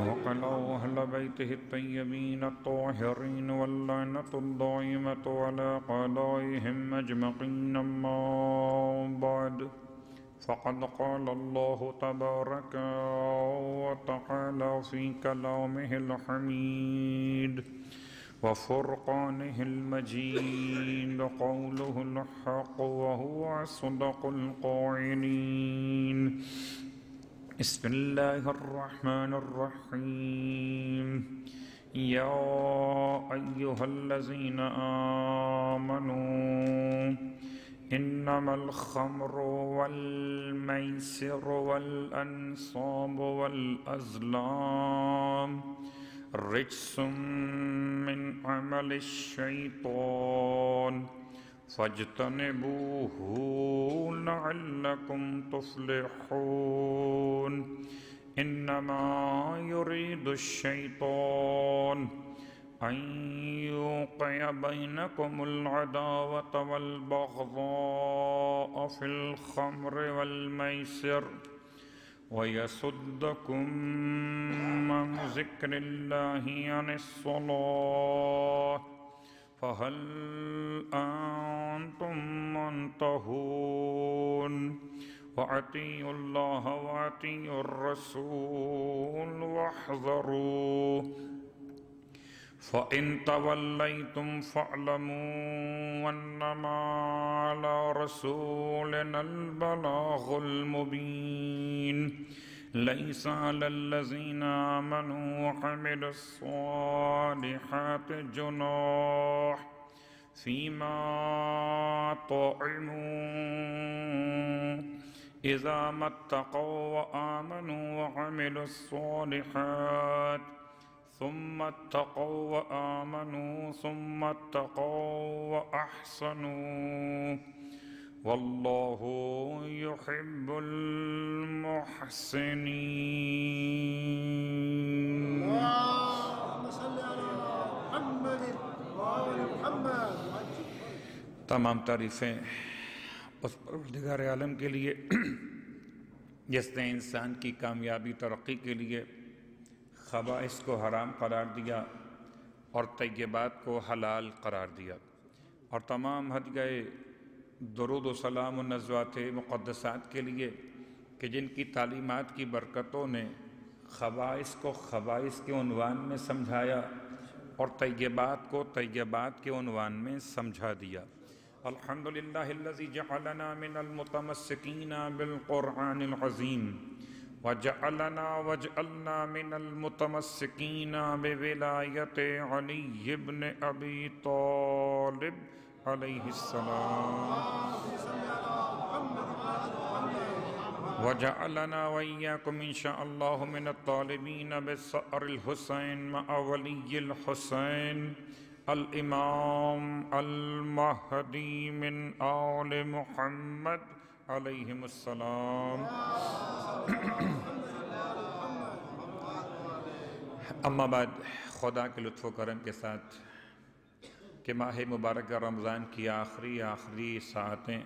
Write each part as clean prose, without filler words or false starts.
وقنا أهل بيته الطيبين الطاهرين واللعنة الدائمة على أعدائهم أجمعين. أما بعد، فقد قال الله تبارك وتعالى في كلامه الحميد وفرقانه المجيد قوله الحق وهو أصدق القائلين. بسم الله الرحمن الرحيم. يا أيها الذين آمنوا إنما الخمر والميسر والأنصاب والأزلام رجس من عمل الشيطان فاجتنبوه لعلكم تفلحون. إنما يريد الشيطان أن يوقع بينكم العداوة والبغضاء في الخمر والميسر ويصدكم عن ذكر الله عن الصلاة فهل أنتم منتهون. وأطيعوا الله وأطيعوا الرسول واحذروا فإن توليتم فاعلموا أنما على رسولنا البلاغ المبين. ليس على الذين آمنوا وعملوا الصالحات جناح فيما طعموا إذا ما اتقوا وآمنوا وعملوا الصالحات ثم اتقوا وآمنوا ثم اتقوا وأحسنوا والله يحب المحسنين. اللهم صل على محمد وآل محمد. تمام تعریفیں اس پروردگار عالم کے لیے جس نے انسان کی کامیابی ترقی کے لیے خبائث کو حرام قرار دیا اور طیبات کو حلال قرار دیا، اور تمام ہدیہ درود و سلام و نزوات مقدسات کے لیے کہ جن کی تعلیمات کی برکتوں نے خبائث کو خبائث کے عنوان میں سمجھایا اور طیبات کو طیبات کے عنوان میں سمجھا دیا. الحمدللہ الذی جعلنا من المتمسکین بالقرآن العظیم وجعلنا من المتمسکین بولایت علی بن ابی طالب علیہ السلام، وجعلنا وإياكم إن شاء الله من الطالبين بثأر الحسين مع ولي الحسين الإمام المهدي من آل محمد علیہم السلام. اما بعد، خدا کے لطف و کرم کے ساتھ کہ ماہ مبارکہ رمضان کی آخری ساعتیں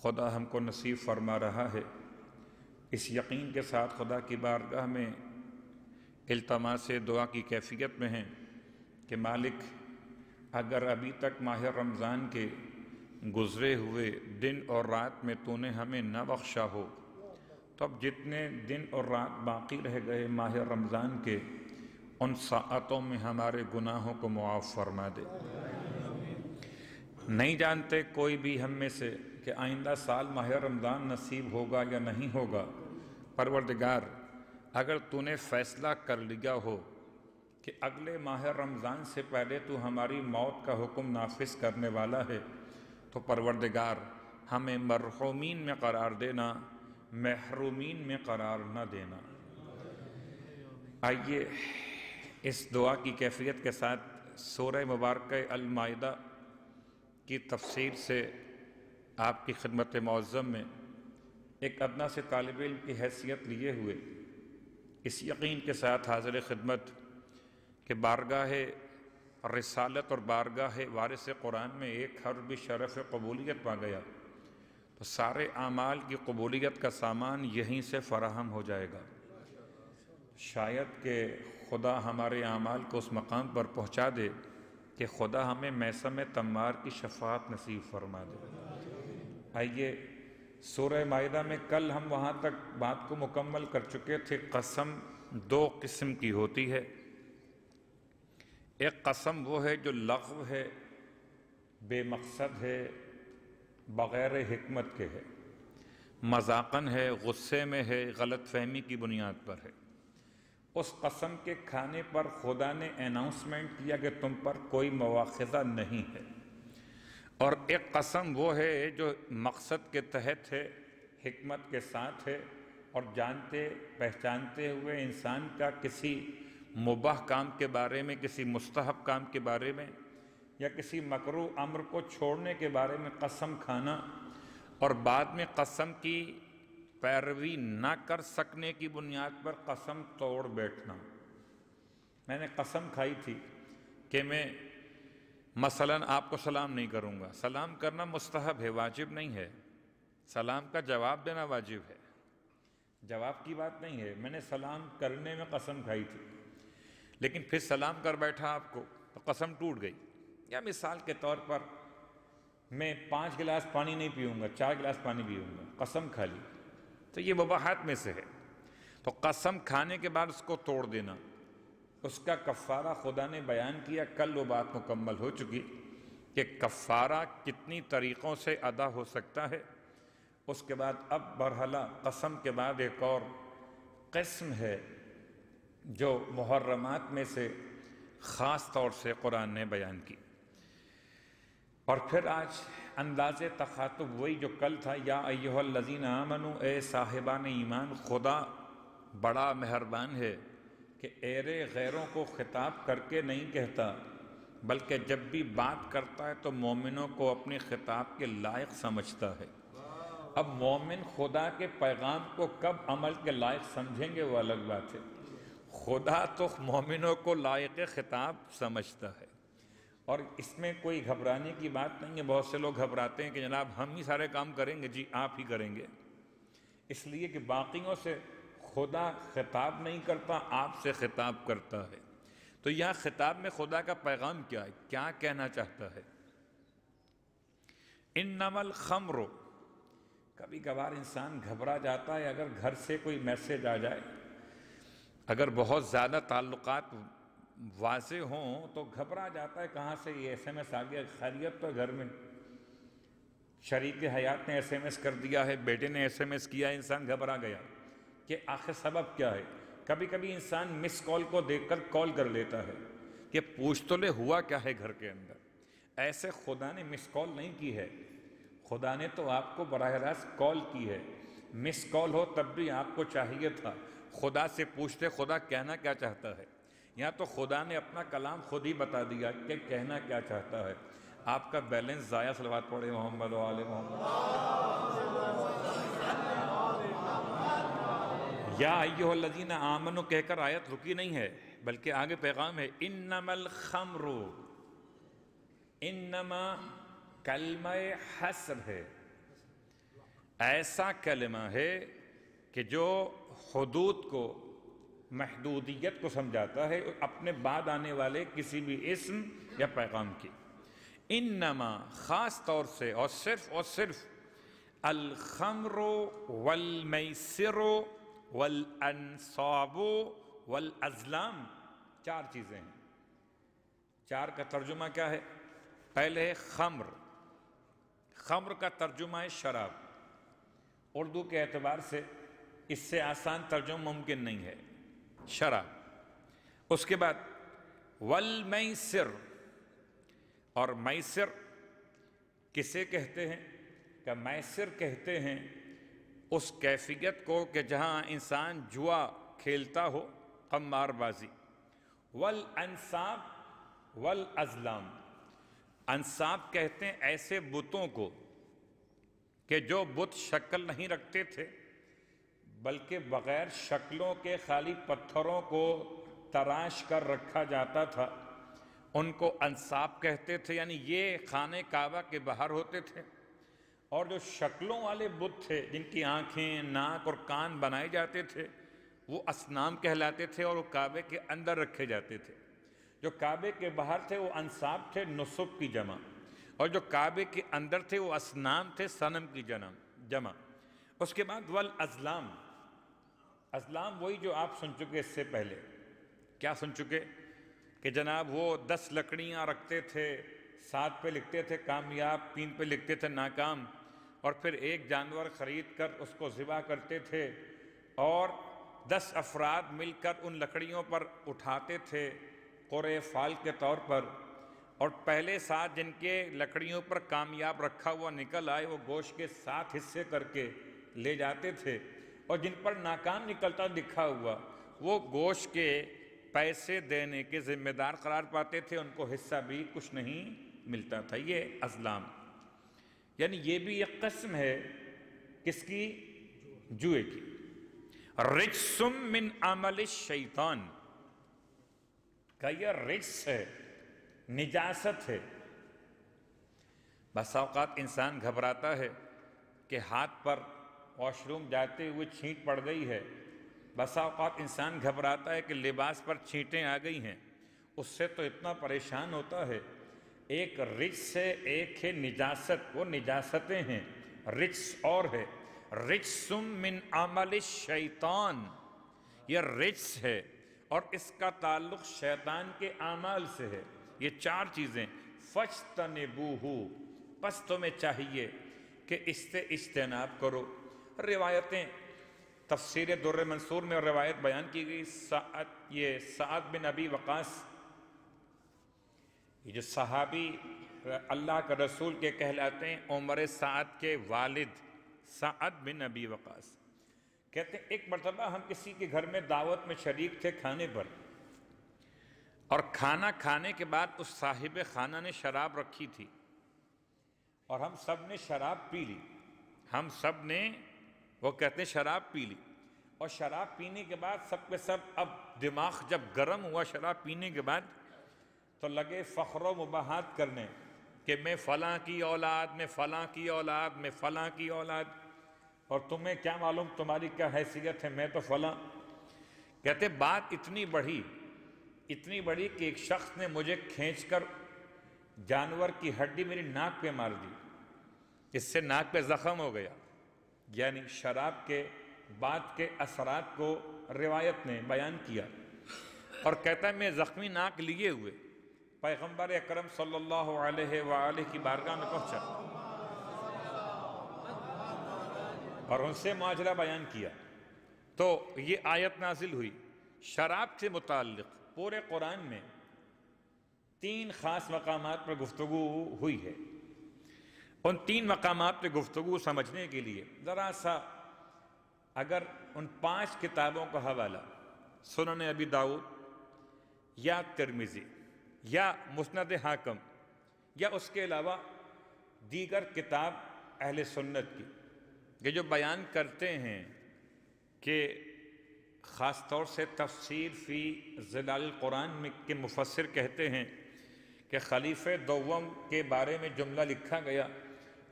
خدا ہم کو نصیب فرما رہا ہے، اس یقین کے ساتھ خدا کی بارگاہ میں التماس دعا کی کیفیت میں ہیں کہ مالک، اگر ابھی تک ماہ رمضان کے گزرے ہوئے دن اور رات میں تو نے ہمیں نہ بخشا ہو، تو اب جتنے دن اور رات باقی رہ گئے ماہ رمضان کے، ان ساعتوں میں ہمارے گناہوں کو معاف فرما دے. نہیں جانتے کوئی بھی ہم میں سے کہ آئندہ سال ماہ رمضان نصیب ہوگا یا نہیں ہوگا. پروردگار، اگر تو نے فیصلہ کر لیا ہو کہ اگلے ماہ رمضان سے پہلے تو ہماری موت کا حکم نافذ کرنے والا ہے، تو پروردگار ہمیں مرحومین میں قرار دینا، محرومین میں قرار نہ دینا. آئیے اس دعا کی کیفیت کے ساتھ سورہ مبارکہ المائدہ کی تفسیر سے آپ کی خدمت معظم میں ایک ادنا سے طالب علم کی حیثیت لیے ہوئے اس یقین کے ساتھ حاضر خدمت کہ بارگاہ رسالت اور بارگاہ وارث قرآن میں ایک حرف بھی شرف قبولیت پا گیا، تو سارے اعمال کی قبولیت کا سامان یہیں سے فراہم ہو جائے گا۔ شاید کہ خدا ہمارے اعمال کو اس مقام پر پہنچا دے کہ خدا ہمیں میثم تمار کی شفاعت نصیب فرما دے۔ آئیے سورہ مائدہ میں کل ہم وہاں تک بات کو مکمل کر چکے تھے۔ قسم دو قسم کی ہوتی ہے، ایک قسم وہ ہے جو لغو ہے، بے مقصد ہے، بغیر حکمت کے ہے، مذاقن ہے، غصے میں ہے، غلط فہمی کی بنیاد پر ہے۔ اس قسم کے کھانے پر خدا نے اناؤنسمنٹ کیا کہ تم پر کوئی مواخذہ نہیں ہے۔ اور ایک قسم وہ ہے جو مقصد کے تحت ہے، حکمت کے ساتھ ہے، اور جانتے پہچانتے ہوئے انسان کا کسی مباح کام کے بارے میں، کسی مستحب کام کے بارے میں، یا کسی مکروہ امر کو چھوڑنے کے بارے میں قسم کھانا، اور بعد میں قسم کی پیروی نہ کر سکنے کی بنیاد پر قسم توڑ بیٹھنا۔ میں نے قسم کھائی تھی کہ میں مثلاً آپ کو سلام نہیں کروں گا۔ سلام کرنا مستحب ہے، واجب نہیں ہے۔ سلام کا جواب دینا واجب ہے، جواب کی بات نہیں ہے۔ میں نے سلام کرنے میں قسم کھائی تھی، لیکن پھر سلام کر بیٹھا آپ کو تو قسم ٹوٹ گئی۔ یا مثال کے طور پر میں 5 گلاس پانی نہیں پیوں گا، 4 گلاس پانی پیوں گا، قسم کھا لی، تو یہ مباحات میں سے ہے۔ تو قسم کھانے کے بعد اس کو توڑ دینا، اس کا کفارہ خدا نے بیان کیا۔ کل وہ بات مکمل ہو چکی کہ کفارہ کتنی طریقوں سے ادا ہو سکتا ہے۔ اس کے بعد اب برحلہ قسم کے بعد ایک اور قسم ہے جو محرمات میں سے خاص طور سے قرآن نے بیان کی۔ اور پھر آج انداز تخاطب وہی جو کل تھا، یا ایھا الذین آمنوا، اے صاحبان ایمان، خدا بڑا مہربان ہے کہ ایرے غیروں کو خطاب کر کے نہیں کہتا، بلکہ جب بھی بات کرتا ہے تو مومنوں کو اپنے خطاب کے لائق سمجھتا ہے۔ اب مومن خدا کے پیغام کو کب عمل کے لائق سمجھیں گے وہ الگ بات ہے، خدا تو مومنوں کو لائق خطاب سمجھتا ہے۔ اور اس میں کوئی گھبرانے کی بات نہیں ہے۔ بہت سے لوگ گھبراتے ہیں کہ جناب ہم ہی سارے کام کریں گے۔ جی آپ ہی کریں گے، اس لیے کہ باقیوں سے خدا خطاب نہیں کرتا، آپ سے خطاب کرتا ہے۔ تو یہاں خطاب میں خدا کا پیغام کیا ہے، کیا کہنا چاہتا ہے؟ انما الخمر، کبھی کبھار انسان گھبرا جاتا ہے اگر گھر سے کوئی میسج آ جائے، اگر بہت زیادہ تعلقات واضح ہوں تو گھبرا جاتا ہے، کہاں سے یہ ایس ایم ایس آ گیا، خیریت تو گھر میں، شریک حیات نے ایس ایم ایس کر دیا ہے، بیٹے نے ایس ایم ایس کیا، انسان گھبرا گیا کہ آخر سبب کیا ہے۔ کبھی کبھی انسان مس کال کو دیکھ کر کال کر لیتا ہے کہ پوچھ تو لے ہوا کیا ہے گھر کے اندر۔ ایسے خدا نے مس کال نہیں کی ہے، خدا نے تو آپ کو براہ راست کال کی ہے۔ مس کال ہو تب بھی آپ کو چاہیے تھا خدا سے پوچھتے خدا کہنا کیا چاہتا ہے۔ یہاں تو خدا نے اپنا کلام خود ہی بتا دیا کہ کہنا کیا چاہتا ہے۔ آپ کا بیلنس ضائع، صلوات پڑھے محمد و آل محمد۔ یا ایھا الذین آمنوا کہہ کر آیت رکی نہیں ہے، بلکہ آگے پیغام ہے انما الخمر، انما کلمہ حصر ہے، ایسا کلمہ ہے کہ جو حدود کو، محدودیت کو سمجھاتا ہے اپنے بعد آنے والے کسی بھی اسم یا پیغام کی۔ انما خاص طور سے اور صرف الخمر والمیسر والانصاب والازلام، 4 چیزیں ہیں۔ 4 کا ترجمہ کیا ہے؟ پہلے ہے خمر، خمر کا ترجمہ ہے شراب۔ اردو کے اعتبار سے اس سے آسان ترجمہ ممکن نہیں ہے، شراب۔ اس کے بعد والمیسر، اور میسر کسے کہتے ہیں؟ کہ میسر کہتے ہیں اس کیفیت کو کہ جہاں انسان جوا کھیلتا ہو، قمار بازی۔ والانصاب والازلام، انصاب کہتے ہیں ایسے بتوں کو کہ جو بت شکل نہیں رکھتے تھے بلکہ بغیر شکلوں کے خالی پتھروں کو تراش کر رکھا جاتا تھا، ان کو انصاب کہتے تھے۔ یعنی یہ خانہ کعبہ کے باہر ہوتے تھے اور جو شکلوں والے بت تھے جن کی آنکھیں، ناک اور کان بنائے جاتے تھے وہ اصنام کہلاتے تھے، اور وہ کعبے کے اندر رکھے جاتے تھے۔ جو کعبے کے باہر تھے وہ انصاب تھے، نصب کی جمع، اور جو کعبے کے اندر تھے وہ اصنام تھے، صنم کی جمع۔ اس کے بعد والازلام، ازلام وہی جو آپ سن چکے اس سے پہلے۔ کیا سن چکے؟ کہ جناب وہ 10 لکڑیاں رکھتے تھے، 7 پہ لکھتے تھے کامیاب، 3 پہ لکھتے تھے ناکام، اور پھر ایک جانور خرید کر اس کو ذبح کرتے تھے، اور 10 افراد مل کر ان لکڑیوں پر اٹھاتے تھے قرعہ فال کے طور پر، اور پہلے 7 جن کے لکڑیوں پر کامیاب رکھا ہوا نکل آئے وہ گوشت کے 7 حصے کر کے لے جاتے تھے، اور جن پر ناکام نکلتا لکھا ہوا وہ گوشت کے پیسے دینے کے ذمہ دار قرار پاتے تھے، ان کو حصہ بھی کچھ نہیں ملتا تھا۔ یہ ازلام، یعنی یہ بھی ایک قسم ہے کس کی؟ جوئے کی۔ رجس من عمل الشیطان کا یہ رجس ہے، نجاست ہے۔ بس اوقات انسان گھبراتا ہے کہ ہاتھ پر واش روم جاتے ہوئے چھینٹ پڑ گئی ہے، بس اوقات انسان گھبراتا ہے کہ لباس پر چھینٹیں آ گئی ہیں، اس سے تو اتنا پریشان ہوتا ہے۔ ایک رجس ہے، ایک ہے نجاست، وہ نجاستیں ہیں، رجس اور ہے۔ رجس من عمل الشیطان، یہ رجس ہے اور اس کا تعلق شیطان کے اعمال سے ہے۔ یہ 4 چیزیں، فاجتنبوہ، پس تمہیں چاہیے کہ اس سے اجتناب کرو۔ روایتیں تفسیر در منصور میں روایت بیان کی گئی، سعد بن ابی وقاص، یہ جو صحابی اللہ کا رسول کے کہلاتے ہیں، عمر سعد کے والد سعد بن ابی وقاص کہتے ہیں ایک مرتبہ ہم کسی کے گھر میں دعوت میں شریک تھے کھانے پر، اور کھانا کھانے کے بعد اس صاحب خانہ نے شراب رکھی تھی، اور ہم سب نے شراب پی لی، ہم سب نے، وہ کہتے ہیں شراب پی لی، اور شراب پینے کے بعد سب کے سب اب دماغ جب گرم ہوا شراب پینے کے بعد تو لگے فخر و مباحات کرنے کہ میں فلاں کی اولاد، میں فلاں کی اولاد، میں فلاں کی اولاد، اور تمہیں کیا معلوم تمہاری کیا حیثیت ہے، میں تو فلاں۔ کہتے بات اتنی بڑھی کہ ایک شخص نے مجھے کھینچ کر جانور کی ہڈی میری ناک پہ مار دی، اس سے ناک پہ زخم ہو گیا۔ یعنی شراب کے بعد کے اثرات کو روایت نے بیان کیا، اور کہتا ہے میں زخمی ناک لیے ہوئے پیغمبر اکرم صلی اللہ علیہ وآلہ کی بارگاہ میں پہنچا اور ان سے معاجرہ بیان کیا، تو یہ آیت نازل ہوئی شراب سے متعلق۔ پورے قرآن میں 3 خاص مقامات پر گفتگو ہوئی ہے۔ ان 3 مقامات پہ گفتگو سمجھنے کے لیے ذرا سا اگر ان 5 کتابوں کا حوالہ، سنن ابی داؤد یا ترمذی یا مسند حاکم یا اس کے علاوہ دیگر کتاب اہل سنت کی، یہ جو بیان کرتے ہیں کہ خاص طور سے تفسیر فی ظلال القرآن میں کے مفسر کہتے ہیں کہ خلیفہ دوم کے بارے میں جملہ لکھا گیا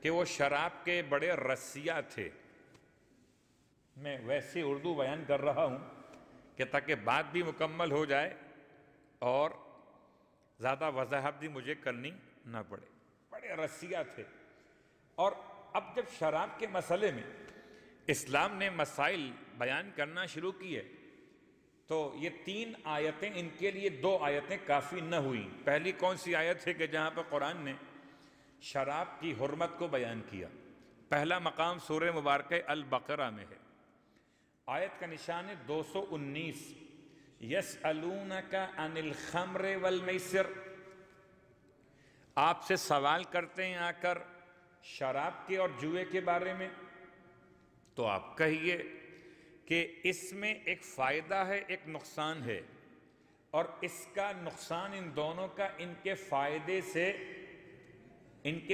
کہ وہ شراب کے بڑے رسیہ تھے۔ میں ویسی اردو بیان کر رہا ہوں کہ تاکہ بات بھی مکمل ہو جائے اور زیادہ وضاحت بھی مجھے کرنی نہ پڑے۔ بڑے رسیہ تھے، اور اب جب شراب کے مسئلے میں اسلام نے مسائل بیان کرنا شروع کیے تو یہ 3 آیتیں، ان کے لیے 2 آیتیں کافی نہ ہوئیں۔ پہلی کون سی آیت ہے کہ جہاں پہ قرآن نے شراب کی حرمت کو بیان کیا؟ پہلا مقام سورہ مبارکہ البقرہ میں ہے، آیت کا نشان ہے 219، یسألونک عن الخمر والمیسر، آپ سے سوال کرتے ہیں آ کر شراب کے اور جوئے کے بارے میں، تو آپ کہیے کہ اس میں ایک فائدہ ہے، ایک نقصان ہے، اور اس کا نقصان ان دونوں کا ان کے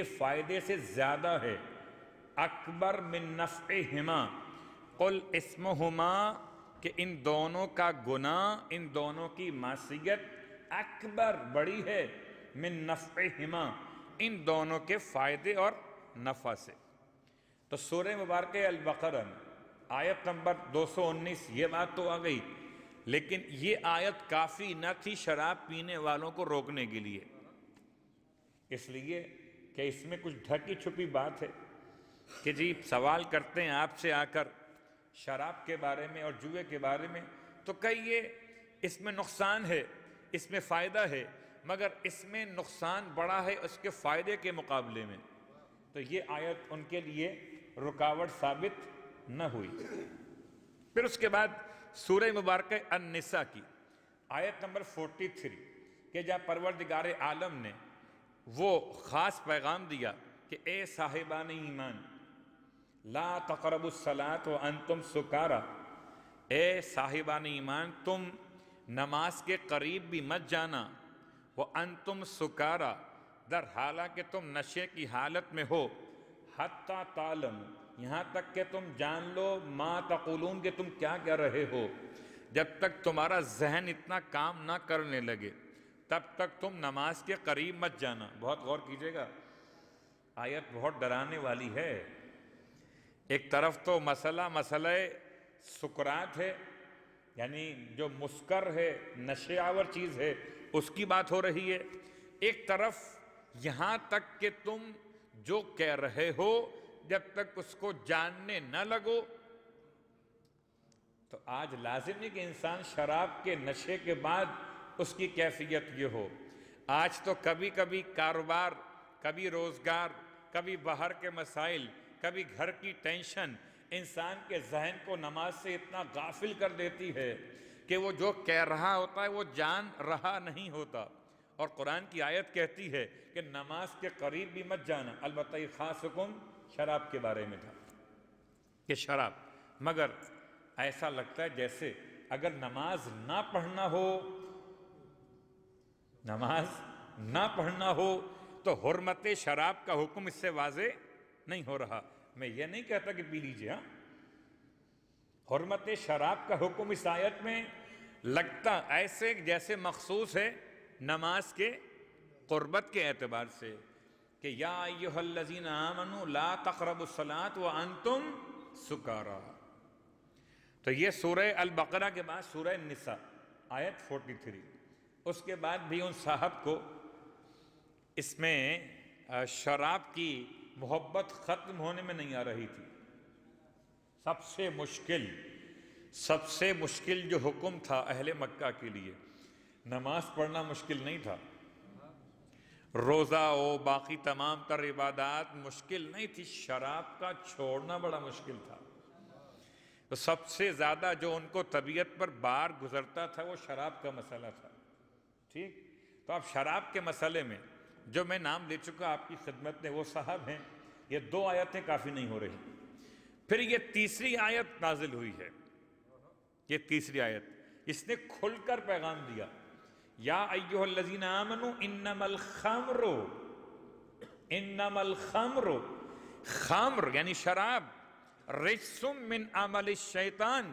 فائدے سے زیادہ ہے۔ اکبر من نفعہما، قل اسمہما، کہ ان دونوں کا گناہ، ان دونوں کی معصیت اکبر، بڑی ہے، من نفعہما، ان دونوں کے فائدے اور نفع سے۔ تو سورہ مبارکہ البقرہ آیت نمبر 219 یہ بات تو آ گئی، لیکن یہ آیت کافی نہ تھی شراب پینے والوں کو روکنے کے لیے، اس لیے کہ اس میں کچھ ڈھکی چھپی بات ہے کہ جی سوال کرتے ہیں آپ سے آ کر شراب کے بارے میں اور جوئے کے بارے میں، تو کہیے اس میں نقصان ہے، اس میں فائدہ ہے، مگر اس میں نقصان بڑا ہے اس کے فائدے کے مقابلے میں، تو یہ آیت ان کے لیے رکاوٹ ثابت نہ ہوئی۔ پھر اس کے بعد سورہ مبارکہ النساء کی آیت نمبر 43 کہ جہاں پروردگار عالم نے وہ خاص پیغام دیا کہ اے صاحبان ایمان لا تقربوا الصلاۃ وانتم سکارا، اے صاحبان ایمان تم نماز کے قریب بھی مت جانا، وانتم سکارا در حالانکہ تم نشے کی حالت میں ہو، حتی تعلم یہاں تک کہ تم جان لو ما تقولون کہ تم کیا کہہ رہے ہو، جب تک تمہارا ذہن اتنا کام نہ کرنے لگے تب تک تم نماز کے قریب مت جانا۔ بہت غور کیجئے گا، آیت بہت ڈرانے والی ہے۔ ایک طرف تو مسئلہ سکرات ہے، یعنی جو مسکر ہے، نشے آور چیز ہے، اس کی بات ہو رہی ہے، ایک طرف یہاں تک کہ تم جو کہہ رہے ہو جب تک اس کو جاننے نہ لگو۔ تو آج لازم ہے کہ انسان شراب کے نشے کے بعد اس کی کیفیت یہ ہو۔ آج تو کبھی کبھی کاروبار، کبھی روزگار، کبھی باہر کے مسائل، کبھی گھر کی ٹینشن انسان کے ذہن کو نماز سے اتنا غافل کر دیتی ہے کہ وہ جو کہہ رہا ہوتا ہے وہ جان رہا نہیں ہوتا۔ اور قرآن کی آیت کہتی ہے کہ نماز کے قریب بھی مت جانا، البتہ یہ خاص حکم شراب کے بارے میں تھا کہ شراب، مگر ایسا لگتا ہے جیسے اگر نماز نہ پڑھنا ہو تو حرمت شراب کا حکم اس سے واضح نہیں ہو رہا۔ میں یہ نہیں کہتا کہ پی لیجئے، ہاں، حرمت شراب کا حکم اس آیت میں لگتا ایسے جیسے مخصوص ہے نماز کے قربت کے اعتبار سے کہ یا ایھا الذین آمنوا لا تقربوا الصلاۃ وانتم سکارا۔ تو یہ سورہ البقرہ کے بعد سورہ النساء آیت 43، اس کے بعد بھی ان صاحب کو اس میں شراب کی محبت ختم ہونے میں نہیں آ رہی تھی۔ سب سے مشکل جو حکم تھا اہل مکہ کے لیے، نماز پڑھنا مشکل نہیں تھا، روزہ و باقی تمام تر عبادات مشکل نہیں تھی، شراب کا چھوڑنا بڑا مشکل تھا۔ تو سب سے زیادہ جو ان کو طبیعت پر بار گزرتا تھا وہ شراب کا مسئلہ تھا، ٹھیک؟ تو اب شراب کے مسئلے میں جو میں نام لے چکا آپ کی خدمت میں وہ صاحب ہیں، یہ 2 آیتیں کافی نہیں ہو رہی۔ پھر یہ تیسری آیت نازل ہوئی ہے، یہ تیسری آیت اس نے کھل کر پیغام دیا، یا ایھا الذین آمنوا انما الخمر، خمر یعنی شراب، رجس من عمل الشیطان،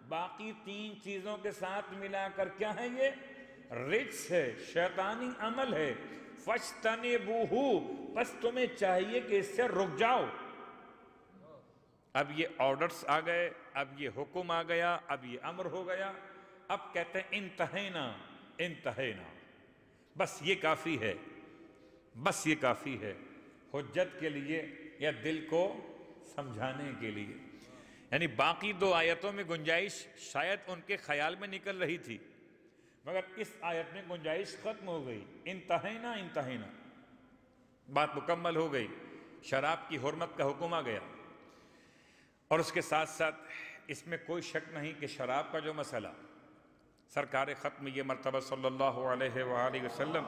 باقی 3 چیزوں کے ساتھ ملا کر کیا ہے؟ یہ رجس ہے، شیطانی عمل ہے، فاجتنبوہ، بس تمہیں چاہیے کہ اس سے رک جاؤ۔ اب یہ آرڈرز آ گئے، اب یہ حکم آ گیا، اب یہ امر ہو گیا، اب کہتے ہیں انتہینا، بس یہ کافی ہے، بس یہ کافی ہے، حجت کے لیے یا دل کو سمجھانے کے لیے۔ یعنی باقی 2 آیتوں میں گنجائش شاید ان کے خیال میں نکل رہی تھی، مگر اس آیت میں گنجائش ختم ہو گئی، انتہینا، بات مکمل ہو گئی، شراب کی حرمت کا حکم آ گیا۔ اور اس کے ساتھ ساتھ اس میں کوئی شک نہیں کہ شراب کا جو مسئلہ، سرکار ختم یہ مرتبہ صلی اللہ علیہ وآلہ وسلم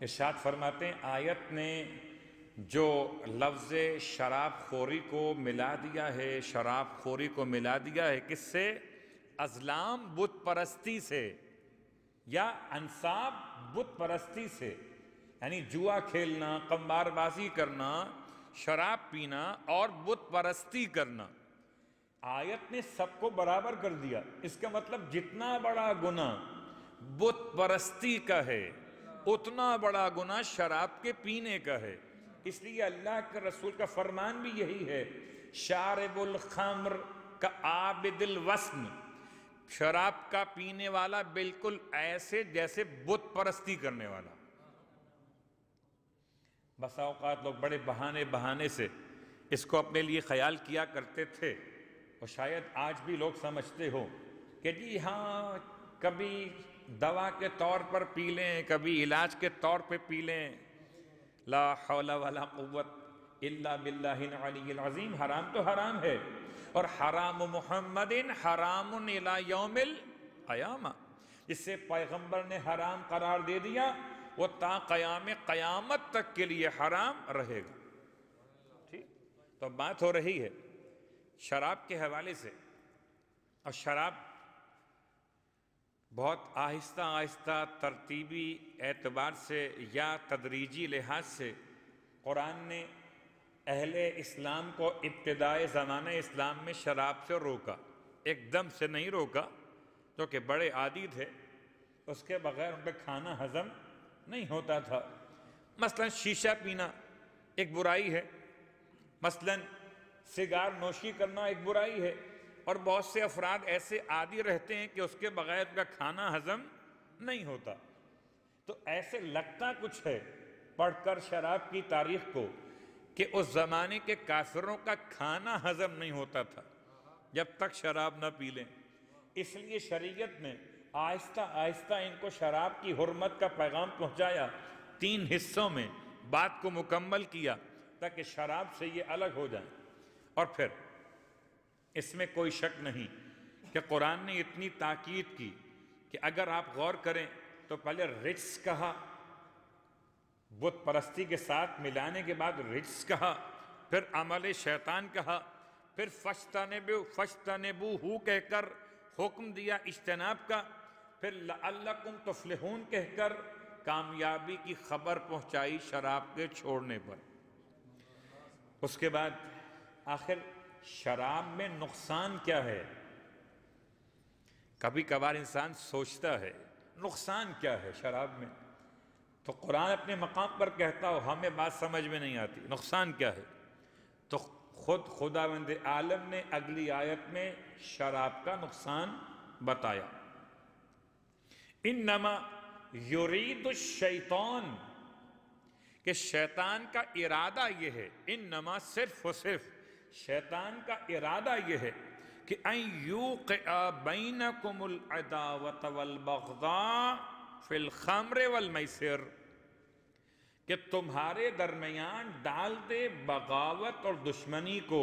ارشاد فرماتے ہیں، آیت نے جو لفظ شراب خوری کو ملا دیا ہے، شراب خوری کو ملا دیا ہے کس سے؟ ازلام بت پرستی سے یا انصاب بت پرستی سے، یعنی جوا کھیلنا، قمار بازی کرنا، شراب پینا اور بت پرستی کرنا، آیت نے سب کو برابر کر دیا۔ اس کا مطلب جتنا بڑا گناہ بت پرستی کا ہے اتنا بڑا گناہ شراب کے پینے کا ہے۔ اس لیے اللہ کے رسول کا فرمان بھی یہی ہے، شارب الخمر کا عابد الوثن، شراب کا پینے والا بالکل ایسے جیسے بت پرستی کرنے والا۔ بسا اوقات لوگ بڑے بہانے سے اس کو اپنے لیے خیال کیا کرتے تھے، اور شاید آج بھی لوگ سمجھتے ہو کہ جی ہاں کبھی دوا کے طور پر پی لیں، کبھی علاج کے طور پہ پی لیں۔ لا حول ولا قوت الا باللہ العلی العظیم۔ حرام تو حرام ہے، اور حرام محمد حرام الی یوم القیامہ، جس سے پیغمبر نے حرام قرار دے دیا وہ تا قیام قیامت تک کے لیے حرام رہے گا۔ ٹھیک، تو بات ہو رہی ہے شراب کے حوالے سے، اور شراب بہت آہستہ آہستہ ترتیبی اعتبار سے یا تدریجی لحاظ سے قرآن نے اہل اسلام کو ابتدائے زمانہ اسلام میں شراب سے روکا، ایک دم سے نہیں روکا، جو کہ بڑے عادی تھے، اس کے بغیر ان کا کھانا ہضم نہیں ہوتا تھا۔ مثلا شیشہ پینا ایک برائی ہے، مثلا سگار نوشی کرنا ایک برائی ہے، اور بہت سے افراد ایسے عادی رہتے ہیں کہ اس کے بغیر ان کا کھانا ہضم نہیں ہوتا۔ تو ایسے لگتا کچھ ہے پڑھ کر شراب کی تاریخ کو کہ اس زمانے کے کافروں کا کھانا ہضم نہیں ہوتا تھا جب تک شراب نہ پی لیں۔ اس لیے شریعت نے آہستہ آہستہ ان کو شراب کی حرمت کا پیغام پہنچایا، 3 حصوں میں بات کو مکمل کیا تاکہ شراب سے یہ الگ ہو جائیں۔ اور پھر اس میں کوئی شک نہیں کہ قرآن نے اتنی تاکید کی کہ اگر آپ غور کریں تو پہلے رجس کہا، بت پرستی کے ساتھ ملانے کے بعد رجس کہا، پھر عمل شیطان کہا، پھر فَاجْتَنِبُوهُ کہہ کر حکم دیا اجتناب کا، پھر لَعَلَّكُمْ تُفْلِحُونَ کہہ کر کامیابی کی خبر پہنچائی شراب کے چھوڑنے پر۔ اس کے بعد آخر شراب میں نقصان کیا ہے؟ کبھی کبھار انسان سوچتا ہے نقصان کیا ہے شراب میں، تو قرآن اپنے مقام پر کہتا ہو ہمیں بات سمجھ میں نہیں آتی، نقصان کیا ہے؟ تو خود خداوند عالم نے اگلی آیت میں شراب کا نقصان بتایا۔ انما یرید الشیطان، کہ شیطان کا ارادہ یہ ہے، انما صرف و صرف شیطان کا ارادہ یہ ہے کہ ان یوقع بینکم العداوۃ والبغضاء فی الخمر والمیسر، کہ تمہارے درمیان ڈال دے بغاوت اور دشمنی کو،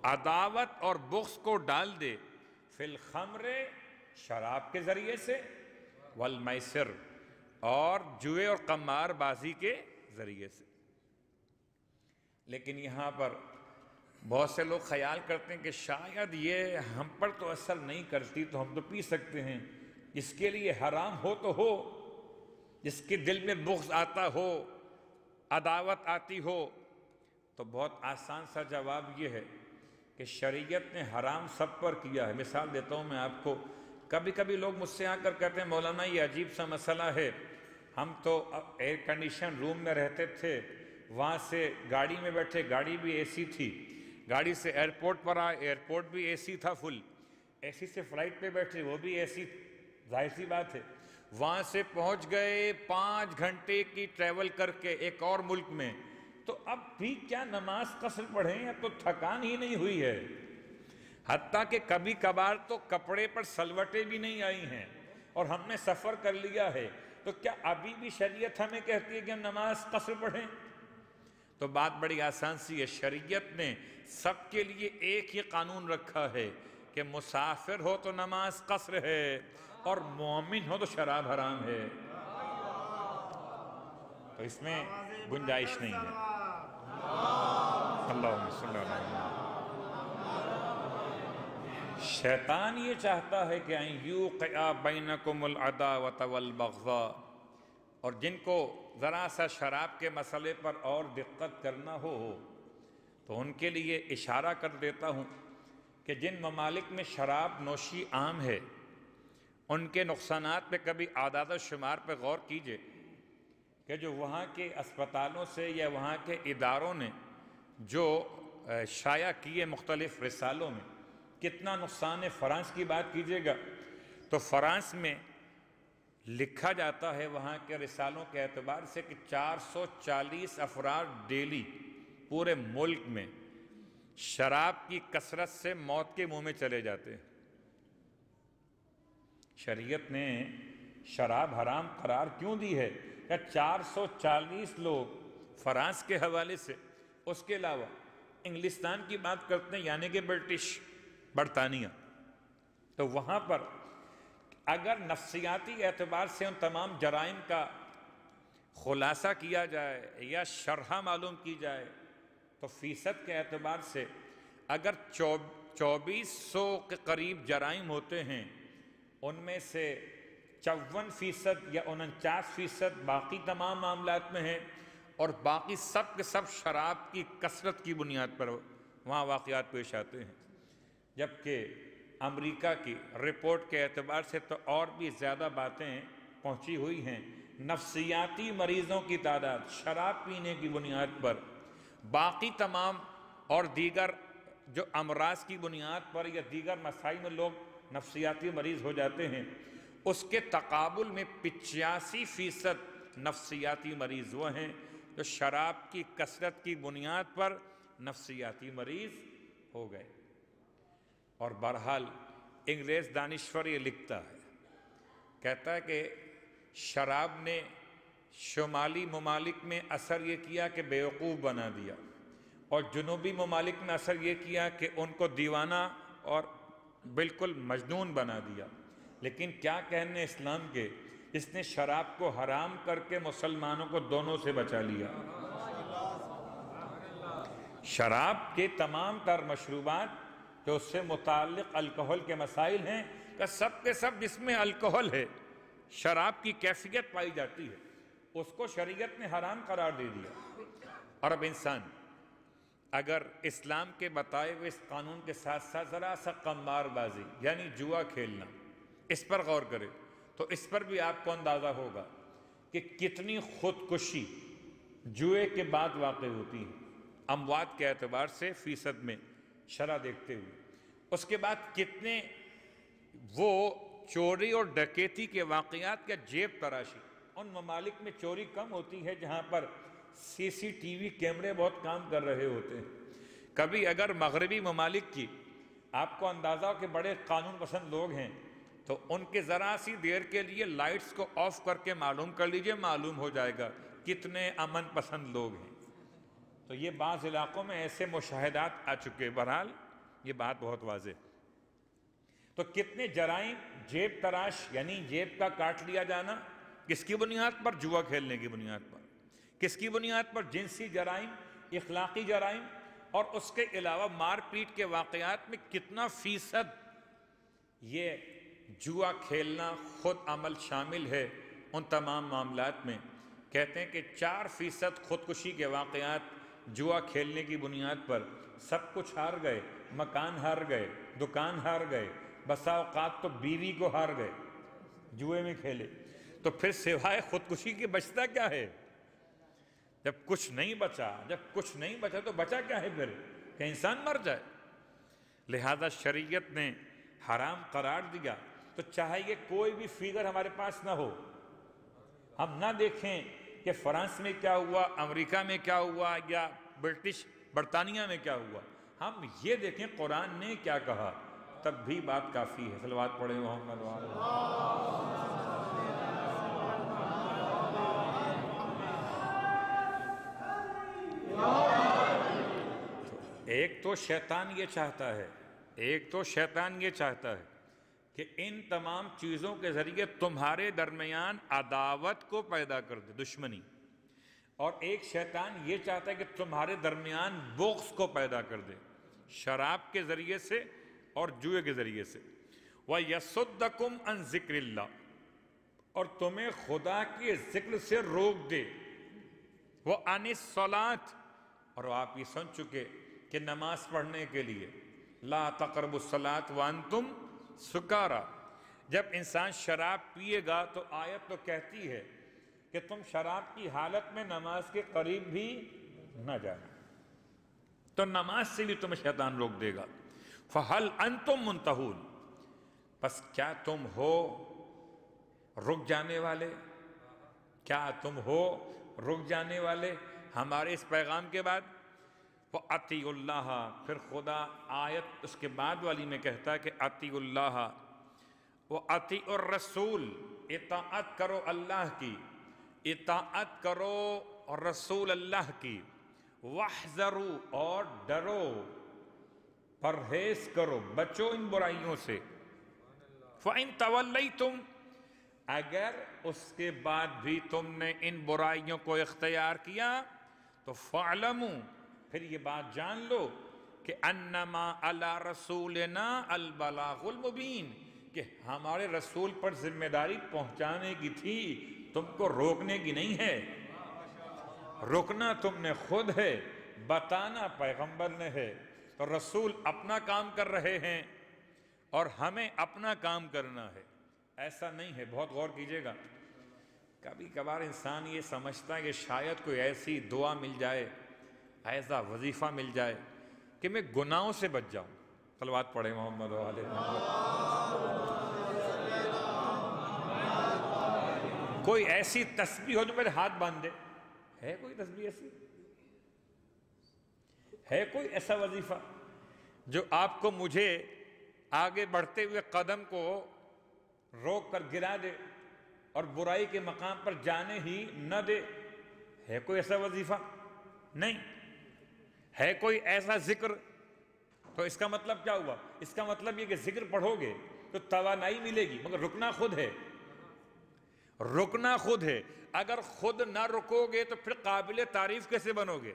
عداوت اور بغض کو ڈال دے، فی الخمر شراب کے ذریعے سے، والمیسر اور جوئے اور قمار بازی کے ذریعے سے۔ لیکن یہاں پر بہت سے لوگ خیال کرتے ہیں کہ شاید یہ ہم پر تو اثر نہیں کرتی تو ہم تو پی سکتے ہیں، جس کے لیے حرام ہو تو ہو، جس کے دل میں بغض آتا ہو، عداوت آتی ہو۔ تو بہت آسان سا جواب یہ ہے کہ شریعت نے حرام سب پر کیا ہے۔ مثال دیتا ہوں میں آپ کو، کبھی کبھی لوگ مجھ سے آ کر کہتے ہیں مولانا یہ عجیب سا مسئلہ ہے، ہم تو ایئر کنڈیشن روم میں رہتے تھے، وہاں سے گاڑی میں بیٹھے، گاڑی بھی اے سی تھی، گاڑی سے ایئرپورٹ پر آئے، ایئرپورٹ بھی اے سی تھا فل، اے سی سے فلائٹ پہ بیٹھے، وہ بھی اے سی، ظاہر سی بات ہے، وہاں سے پہنچ گئے 5 گھنٹے کی ٹریول کر کے ایک اور ملک میں، تو اب بھی کیا نماز قصر پڑھیں؟ اب تو تھکان ہی نہیں ہوئی ہے، حتیٰ کہ کبھی کبھار تو کپڑے پر سلوٹیں بھی نہیں آئی ہیں اور ہم نے سفر کر لیا ہے، تو کیا ابھی بھی شریعت ہمیں کہتی ہے کہ ہم نماز قصر پڑھیں؟ تو بات بڑی آسان سی ہے، شریعت نے سب کے لیے ایک ہی قانون رکھا ہے کہ مسافر ہو تو نماز قصر ہے اور مومن ہو تو شراب حرام ہے، تو اس میں گنجائش نہیں ہے۔ اللہم صلی اللہ علیہ وسلم۔ شیطان یہ چاہتا ہے کہ ان یوقع بینکم العداوۃ والبغضاء، اور جن کو ذرا سا شراب کے مسئلے پر اور دقت کرنا ہو تو ان کے لیے اشارہ کر دیتا ہوں کہ جن ممالک میں شراب نوشی عام ہے ان کے نقصانات پہ کبھی اعداد و شمار پہ غور کیجئے کہ جو وہاں کے اسپتالوں سے یا وہاں کے اداروں نے جو شائع کیے مختلف رسالوں میں، کتنا نقصان ہے۔ فرانس کی بات کیجیے گا تو فرانس میں لکھا جاتا ہے وہاں کے رسالوں کے اعتبار سے کہ 440 افراد ڈیلی پورے ملک میں شراب کی کثرت سے موت کے منہ میں چلے جاتے ہیں۔ شریعت نے شراب حرام قرار کیوں دی ہے؟ کہ 440 لوگ فرانس کے حوالے سے، اس کے علاوہ انگلستان کی بات کرتے ہیں یعنی کہ برطانیہ، تو وہاں پر اگر نفسیاتی اعتبار سے ان تمام جرائم کا خلاصہ کیا جائے یا شرح معلوم کی جائے تو فیصد کے اعتبار سے اگر 2400 کے قریب جرائم ہوتے ہیں، ان میں سے 54% یا 49% باقی تمام معاملات میں ہیں، اور باقی سب کے سب شراب کی کثرت کی بنیاد پر وہاں واقعات پیش آتے ہیں۔ جبکہ امریکہ کی رپورٹ کے اعتبار سے تو اور بھی زیادہ باتیں پہنچی ہوئی ہیں۔ نفسیاتی مریضوں کی تعداد شراب پینے کی بنیاد پر، باقی تمام اور دیگر جو امراض کی بنیاد پر یا دیگر مسائل میں لوگ نفسیاتی مریض ہو جاتے ہیں، اس کے تقابل میں 85% نفسیاتی مریض وہ ہیں جو شراب کی کثرت کی بنیاد پر نفسیاتی مریض ہو گئے۔ اور بہرحال انگریز دانشور یہ لکھتا ہے، کہتا ہے کہ شراب نے شمالی ممالک میں اثر یہ کیا کہ بیوقوف بنا دیا، اور جنوبی ممالک میں اثر یہ کیا کہ ان کو دیوانہ اور بالکل مجنون بنا دیا۔ لیکن کیا کہنے اسلام کے، اس نے شراب کو حرام کر کے مسلمانوں کو دونوں سے بچا لیا۔ شراب کے تمام تر مشروبات جو اس سے متعلق الکحل کے مسائل ہیں کہ سب کے سب جس میں الکحل ہے، شراب کی کیفیت پائی جاتی ہے، اس کو شریعت نے حرام قرار دے دیا۔ اور اب انسان اگر اسلام کے بتائے ہوئے اس قانون کے ساتھ ساتھ ذرا سا قمار بازی یعنی جوا کھیلنا اس پر غور کرے تو اس پر بھی آپ کو اندازہ ہوگا کہ کتنی خودکشی جوئے کے بعد واقع ہوتی ہے، اموات کے اعتبار سے فیصد میں شرح دیکھتے ہوئے۔ اس کے بعد کتنے وہ چوری اور ڈکیتی کے واقعات یا جیب تراشی، ان ممالک میں چوری کم ہوتی ہے جہاں پر سی سی ٹی وی کیمرے بہت کام کر رہے ہوتے ہیں۔ کبھی اگر مغربی ممالک کی آپ کو اندازہ ہو کہ بڑے قانون پسند لوگ ہیں تو ان کے ذرا سی دیر کے لیے لائٹس کو آف کر کے معلوم کر لیجئے، معلوم ہو جائے گا کتنے امن پسند لوگ ہیں۔ تو یہ بعض علاقوں میں ایسے مشاہدات آ چکے، بہرحال یہ بات بہت واضح۔ تو کتنے جرائم، جیب تراش یعنی جیب کا کاٹ لیا جانا، کس کی بنیاد پر؟ جوا کھیلنے کی بنیاد پر۔ کس کی بنیاد پر؟ جنسی جرائم، اخلاقی جرائم، اور اس کے علاوہ مار پیٹ کے واقعات میں کتنا فیصد یہ جوا کھیلنا خود عمل شامل ہے ان تمام معاملات میں۔ کہتے ہیں کہ 4% خودکشی کے واقعات جوا کھیلنے کی بنیاد پر، سب کچھ ہار گئے، مکان ہار گئے، دکان ہار گئے، بسا اوقات تو بیوی کو ہار گئے، جوئے میں کھیلے۔ تو پھر سوائے خودکشی کے بچتا کیا ہے؟ جب کچھ نہیں بچا تو بچا کیا ہے پھر؟ کہ انسان مر جائے۔ لہذا شریعت نے حرام قرار دیا تو چاہے یہ کوئی بھی فگر ہمارے پاس نہ ہو، ہم نہ دیکھیں کہ فرانس میں کیا ہوا، امریکہ میں کیا ہوا، یا برطانیہ میں کیا ہوا، ہم یہ دیکھیں قرآن نے کیا کہا، تب بھی بات کافی ہے۔ صلوات پڑھیں محمد ایک تو شیطان یہ چاہتا ہے کہ ان تمام چیزوں کے ذریعے تمہارے درمیان عداوت کو پیدا کر دے، دشمنی، اور ایک شیطان یہ چاہتا ہے کہ تمہارے درمیان بغض کو پیدا کر دے، شراب کے ذریعے سے اور جوئے کے ذریعے سے۔ وَيَصُدَّكُمْ عَنْ ذِكْرِ اللَّهِ، اور تمہیں خدا کے ذکر سے روک دے، وَعَنِ الصَّلَاةِ، اور آپ یہ سن چکے کہ نماز پڑھنے کے لیے لا تقربوا الصلاة وانتم سکارا، جب انسان شراب پیے گا تو آیت تو کہتی ہے کہ تم شراب کی حالت میں نماز کے قریب بھی نہ جانا، تو نماز سے بھی تمہیں شیطان روک دے گا۔ فَهَلْ أَنْتُمْ مُنْتَهُونَ، پس کیا تم ہو رک جانے والے؟ کیا تم ہو رک جانے والے ہمارے اس پیغام کے بعد؟ وَأَطِیعُوا اللَّهَ، پھر خدا آیت اس کے بعد والی میں کہتا ہے کہ اطیعوا اللہ وَأَطِیعُوا الرَّسُولَ، اطاعت کرو اللہ کی، اطاعت کرو رسول اللہ کی، وَاحْذَرُوا، اور ڈرو، پرہیز کرو، بچو ان برائیوں سے۔ فَإِن تَوَلَّيْتُمْ، اگر اس کے بعد بھی تم نے ان برائیوں کو اختیار کیا تو فَاعْلَمُوا، پھر یہ بات جان لو کہ انما علی رسولنا البلاغ المبین، کہ ہمارے رسول پر ذمہ داری پہنچانے کی تھی، تم کو روکنے کی نہیں ہے۔ رکنا تم نے خود ہے، بتانا پیغمبر نے ہے۔ تو رسول اپنا کام کر رہے ہیں اور ہمیں اپنا کام کرنا ہے، ایسا نہیں ہے۔ بہت غور کیجئے گا، کبھی کبھار انسان یہ سمجھتا ہے کہ شاید کوئی ایسی دعا مل جائے، ایسا وظیفہ مل جائے کہ میں گناہوں سے بچ جاؤں۔ صلوات پڑھیں محمد و آل محمد۔ کوئی ایسی تسبیح ہو جو میرے ہاتھ باندھ دے، ہے کوئی تسبیح ایسی؟ ہے کوئی ایسا وظیفہ جو آپ کو مجھے آگے بڑھتے ہوئے قدم کو روک کر گرا دے اور برائی کے مقام پر جانے ہی نہ دے؟ ہے کوئی ایسا وظیفہ؟ نہیں۔ ہے کوئی ایسا ذکر؟ تو اس کا مطلب کیا ہوا؟ اس کا مطلب یہ کہ ذکر پڑھو گے تو توانائی ملے گی، مگر رکنا خود ہے۔ رکنا خود ہے۔ اگر خود نہ رکو گے تو پھر قابل تعریف کیسے بنو گے؟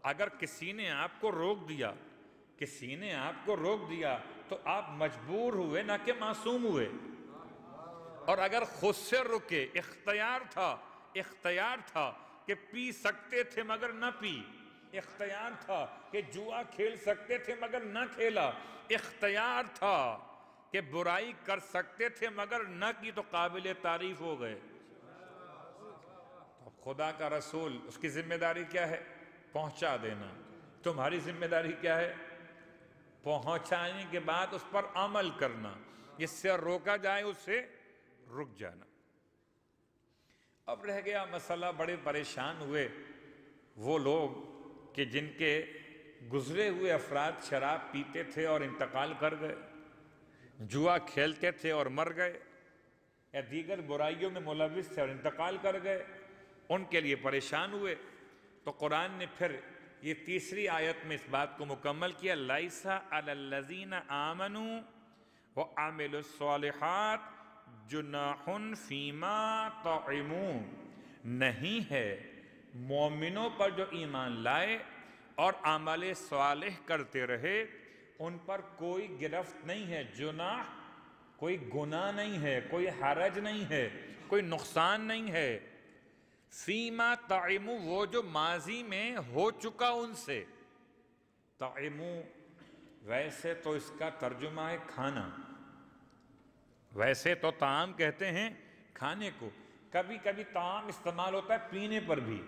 اگر کسی نے آپ کو روک دیا، کسی نے آپ کو روک دیا تو آپ مجبور ہوئے نہ کہ معصوم ہوئے۔ اور اگر خود سے رکے، اختیار تھا کہ پی سکتے تھے مگر نہ پی، اختیار تھا کہ جوا کھیل سکتے تھے مگر نہ کھیلا، اختیار تھا کہ برائی کر سکتے تھے مگر نہ کی، تو قابل تعریف ہو گئے۔ تو خدا کا رسول، اس کی ذمہ داری کیا ہے؟ پہنچا دینا۔ تمہاری ذمہ داری کیا ہے؟ پہنچانے کے بعد اس پر عمل کرنا، جس سے روکا جائے اس سے رک جانا۔ اب رہ گیا مسئلہ، بڑے پریشان ہوئے وہ لوگ کہ جن کے گزرے ہوئے افراد شراب پیتے تھے اور انتقال کر گئے، جوا کھیلتے تھے اور مر گئے، یا دیگر برائیوں میں ملوث تھے اور انتقال کر گئے، ان کے لیے پریشان ہوئے۔ تو قرآن نے پھر یہ تیسری آیت میں اس بات کو مکمل کیا، لَيْسَ عَلَى الَّذِينَ آمَنُوا وَعَمِلُوا الصَّالِحَاتِ جُنَاحٌ فِيمَا طَعِمُوا، نہیں ہے مومنوں پر جو ایمان لائے اور عمل صالح کرتے رہے، ان پر کوئی گرفت نہیں ہے، جناح کوئی گناہ نہیں ہے، کوئی حرج نہیں ہے، کوئی نقصان نہیں ہے۔ فیما طعموا، وہ جو ماضی میں ہو چکا ان سے۔ طعموا ویسے تو اس کا ترجمہ ہے کھانا، ویسے تو طعام کہتے ہیں کھانے کو، کبھی کبھی طعام استعمال ہوتا ہے پینے پر بھی۔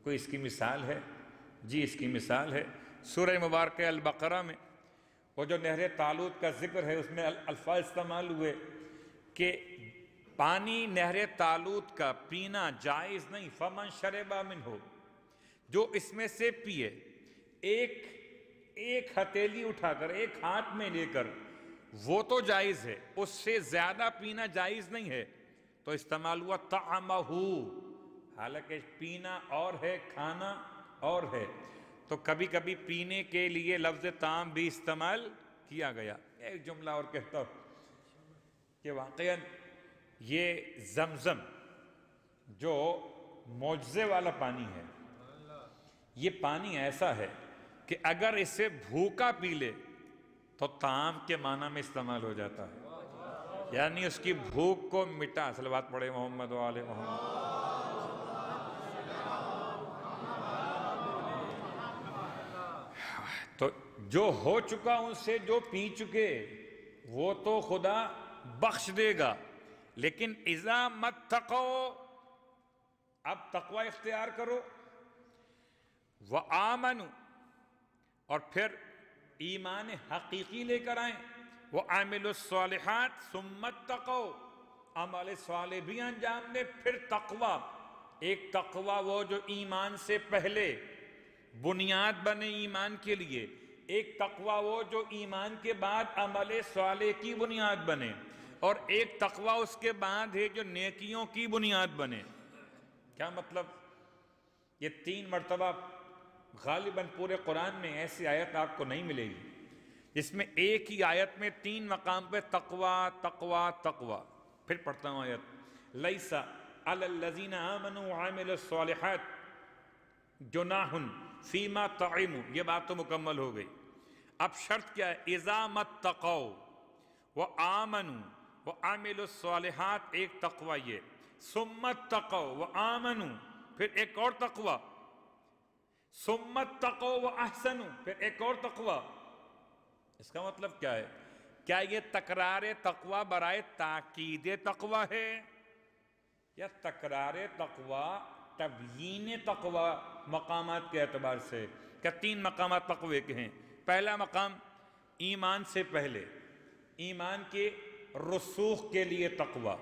کوئی اس کی مثال ہے؟ جی اس کی مثال ہے سورہ مبارکہ البقرہ میں، وہ جو نہر طالوت کا ذکر ہے، اس میں الفاظ استعمال ہوئے کہ پانی نہر طالوت کا پینا جائز نہیں، فمن شرب منہ، جو اس میں سے پیے، ایک ہتھیلی اٹھا کر، ایک ہاتھ میں لے کر، وہ تو جائز ہے، اس سے زیادہ پینا جائز نہیں ہے۔ تو استعمال ہوا طعمہ، حالانکہ پینا اور ہے، کھانا اور ہے۔ تو کبھی کبھی پینے کے لیے لفظ طعام بھی استعمال کیا گیا۔ ایک جملہ اور کہتا ہوں کہ واقعاً یہ زمزم جو معجزے والا پانی ہے، یہ پانی ایسا ہے کہ اگر اسے بھوکا پی لے تو طعام کے معنی میں استعمال ہو جاتا ہے، یعنی اس کی بھوک کو مٹا۔ صلوات پڑھے محمد و آل محمد۔ تو جو ہو چکا ان سے جو پی چکے، وہ تو خدا بخش دے گا، لیکن اذا متقو، اب تقوی اختیار کرو، وآمنوا، اور پھر ایمان حقیقی لے کر آئیں، وعملوا الصالحات ثم اتقوا، عمل صالح بھی انجام دے، پھر تقوی۔ ایک تقوی وہ جو ایمان سے پہلے بنیاد بنے ایمان کے لیے، ایک تقوی وہ جو ایمان کے بعد عمل صالح کی بنیاد بنے، اور ایک تقوی اس کے بعد ہے جو نیکیوں کی بنیاد بنے۔ کیا مطلب؟ یہ 3 مرتبہ غالباً پورے قرآن میں ایسی آیت آپ کو نہیں ملے گی جس میں ایک ہی آیت میں 3 مقام پہ تقوی تقوی تقوی۔ پھر پڑھتا ہوں آیت، لیس علی الذین آمنوا وعملوا الصالحات جناح فیما طعموا، یہ بات تو مکمل ہو گئی۔ اب شرط کیا ہے؟ اذا متقوا وآمنوا وعملوا الصالحات، ایک تقوی یہ، ثم اتقوا وآمنوا، پھر ایک اور تقوی، ثم اتقوا واحسنوا، پھر ایک اور تقوی۔ اس کا مطلب کیا ہے؟ کیا یہ تکرار تقوی برائے تاکید تقوی ہے، یا تکرار تقوی تبیین تقوی مقامات کے اعتبار سے؟ کیا 3 مقامات تقوی کے ہیں؟ پہلا مقام ایمان سے پہلے، ایمان کے رسوخ کے لیے تقوی،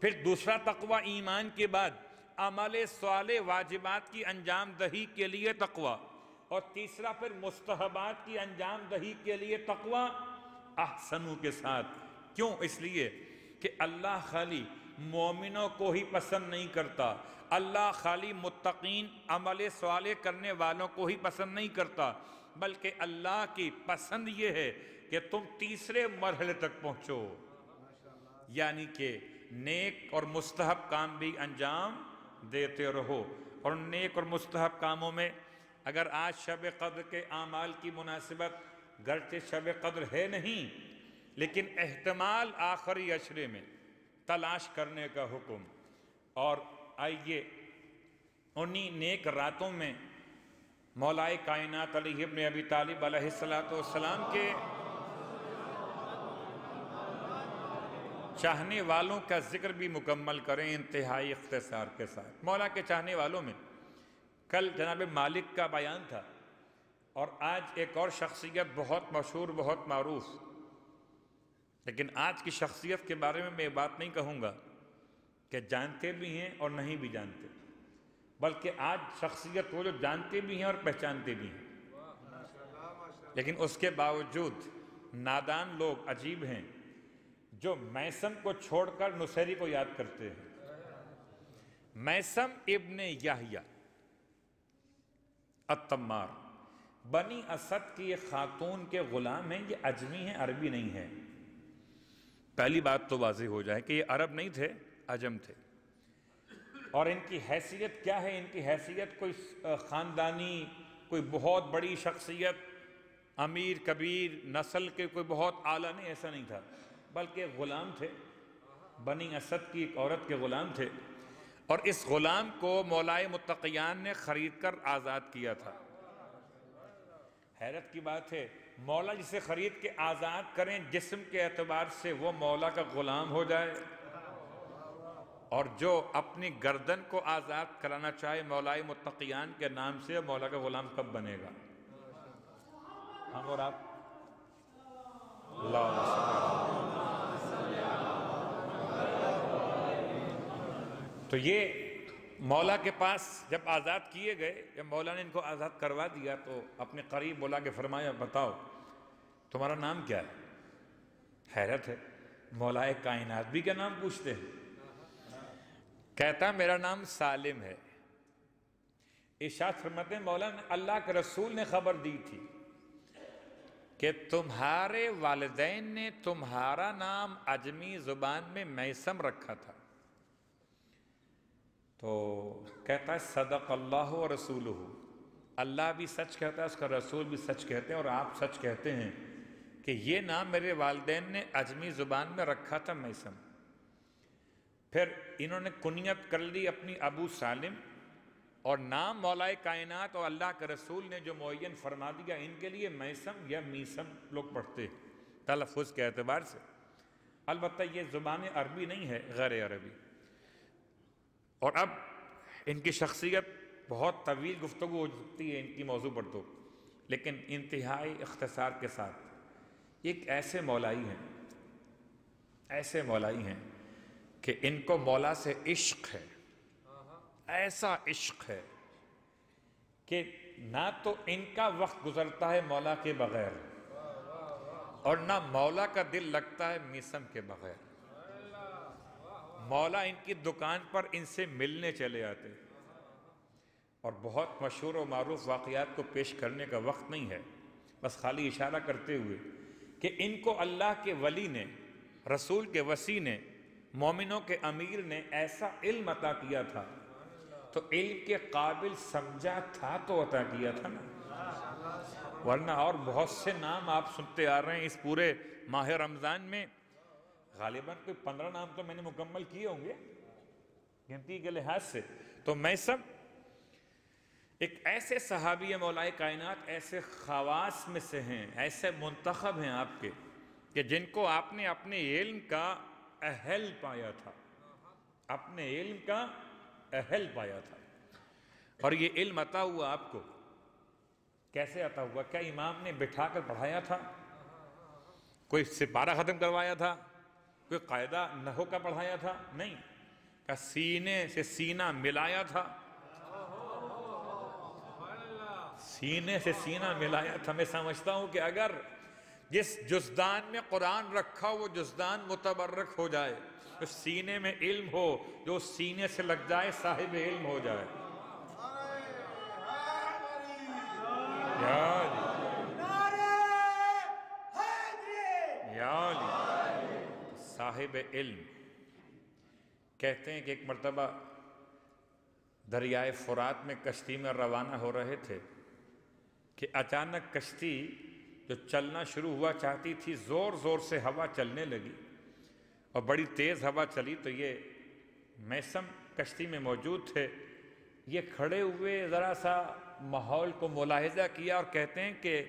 پھر دوسرا تقوی ایمان کے بعد عمل صالح واجبات کی انجام دہی کے لیے تقوی، اور تیسرا پھر مستحبات کی انجام دہی کے لیے تقوی احسنوں کے ساتھ۔ کیوں؟ اس لیے کہ اللہ خالی مومنوں کو ہی پسند نہیں کرتا، اللہ خالی متقین عمل صالح کرنے والوں کو ہی پسند نہیں کرتا، بلکہ اللہ کی پسند یہ ہے کہ تم تیسرے مرحلے تک پہنچو، یعنی کہ نیک اور مستحب کام بھی انجام دیتے رہو۔ اور نیک اور مستحب کاموں میں اگر آج شب قدر کے اعمال کی مناسبت، گرچہ شب قدر ہے نہیں لیکن احتمال آخری عشرے میں تلاش کرنے کا حکم، اور آئیے انہی نیک راتوں میں مولائے کائنات علی ابن ابی طالب علیہ السلام کے چاہنے والوں کا ذکر بھی مکمل کریں انتہائی اختصار کے ساتھ۔ مولا کے چاہنے والوں میں کل جناب مالک کا بیان تھا، اور آج ایک اور شخصیت بہت مشہور، بہت معروف، لیکن آج کی شخصیت کے بارے میں میں یہ بات نہیں کہوں گا کہ جانتے بھی ہیں اور نہیں بھی جانتے، بلکہ آج شخصیت وہ جو جانتے بھی ہیں اور پہچانتے بھی ہیں، لیکن اس کے باوجود نادان لوگ عجیب ہیں جو میثم کو چھوڑ کر نصیری کو یاد کرتے ہیں۔ میثم ابن یحییٰ التمار بنی اسد کی ایک خاتون کے غلام ہیں، یہ عجمی ہیں، عربی نہیں ہے۔ پہلی بات تو واضح ہو جائے کہ یہ عرب نہیں تھے، عجم تھے۔ اور ان کی حیثیت کیا ہے؟ ان کی حیثیت کوئی خاندانی، کوئی بہت بڑی شخصیت، امیر کبیر نسل کے کوئی بہت اعلیٰ نہیں، ایسا نہیں تھا، بلکہ غلام تھے، بنی اسد کی ایک عورت کے غلام تھے، اور اس غلام کو مولائے متقیان نے خرید کر آزاد کیا تھا۔ حیرت کی بات ہے، مولا جسے خرید کے آزاد کریں جسم کے اعتبار سے وہ مولا کا غلام ہو جائے، اور جو اپنی گردن کو آزاد کرانا چاہے مولائے متقیان کے نام سے، مولا کا غلام کب بنے گا؟ ہم اور آپ تو یہ مولا کے پاس جب آزاد کیے گئے، جب مولا نے ان کو آزاد کروا دیا تو اپنے قریب بلا کے فرمایا، بتاؤ تمہارا نام کیا ہے؟ حیرت ہے، مولا کائنات بھی کیا نام پوچھتے ہیں؟ کہتا میرا نام سالم ہے۔ ارشاد فرماتے ہیں مولا نے، اللہ کے رسول نے خبر دی تھی کہ تمہارے والدین نے تمہارا نام عجمی زبان میں میثم رکھا تھا۔ تو کہتا ہے صدق اللہ و رسولہ، اللہ بھی سچ کہتا ہے، اس کا رسول بھی سچ کہتے ہیں، اور آپ سچ کہتے ہیں کہ یہ نام میرے والدین نے عجمی زبان میں رکھا تھا میثم۔ پھر انہوں نے کنیت کر لی اپنی ابو سالم، اور نام مولائے کائنات اور اللہ کے رسول نے جو معین فرما دیا، ان کے لیے میثم یا میثم لوگ پڑھتے ہیں تلفظ کے اعتبار سے۔ البتہ یہ زبان عربی نہیں ہے، غیر عربی. اور اب ان کی شخصیت بہت طویل گفتگو ہو سکتی ہے ان کی موضوع پر تو، لیکن انتہائی اختصار کے ساتھ ایک ایسے مولائی ہیں کہ ان کو مولا سے عشق ہے، ایسا عشق ہے کہ نہ تو ان کا وقت گزرتا ہے مولا کے بغیر اور نہ مولا کا دل لگتا ہے میثم کے بغیر. مولا ان کی دکان پر ان سے ملنے چلے آتے، اور بہت مشہور و معروف واقعات کو پیش کرنے کا وقت نہیں ہے، بس خالی اشارہ کرتے ہوئے کہ ان کو اللہ کے ولی نے، رسول کے وصی نے، مومنوں کے امیر نے ایسا علم عطا کیا تھا، تو علم کے قابل سمجھا تھا تو عطا کیا تھا نا، ورنہ اور بہت سے نام آپ سنتے آ رہے ہیں اس پورے ماہ رمضان میں. غالباً کوئی 15 نام تو میں نے مکمل کیے ہوں گے گنتی کے لحاظ سے. تو میثم ایک ایسے صحابی مولا کائنات، ایسے خواص میں سے ہیں، ایسے منتخب ہیں آپ کے، کہ جن کو آپ نے اپنے علم کا اہل پایا تھا، اپنے علم کا اہل پایا تھا. اور یہ علم عطا ہوا آپ کو کیسے عطا ہوا؟ کیا امام نے بٹھا کر پڑھایا تھا؟ کوئی سپارہ ختم کروایا تھا؟ کوئی قاعدہ نحو کا پڑھایا تھا؟ نہیں. کیا سینے سے سینہ ملایا تھا؟ سینے سے سینہ ملایا تھا. میں سمجھتا ہوں کہ اگر جس جزدان میں قرآن رکھا وہ جزدان متبرک ہو جائے، تو سینے میں علم ہو، جو سینے سے لگ جائے صاحب علم ہو جائے. یا علی صاحب علم. کہتے ہیں کہ ایک مرتبہ دریائے فرات میں کشتی میں روانہ ہو رہے تھے کہ اچانک کشتی جو چلنا شروع ہوا چاہتی تھی، زور زور سے ہوا چلنے لگی اور بڑی تیز ہوا چلی. تو یہ میثم کشتی میں موجود تھے، یہ کھڑے ہوئے ذرا سا ماحول کو ملاحظہ کیا اور کہتے ہیں کہ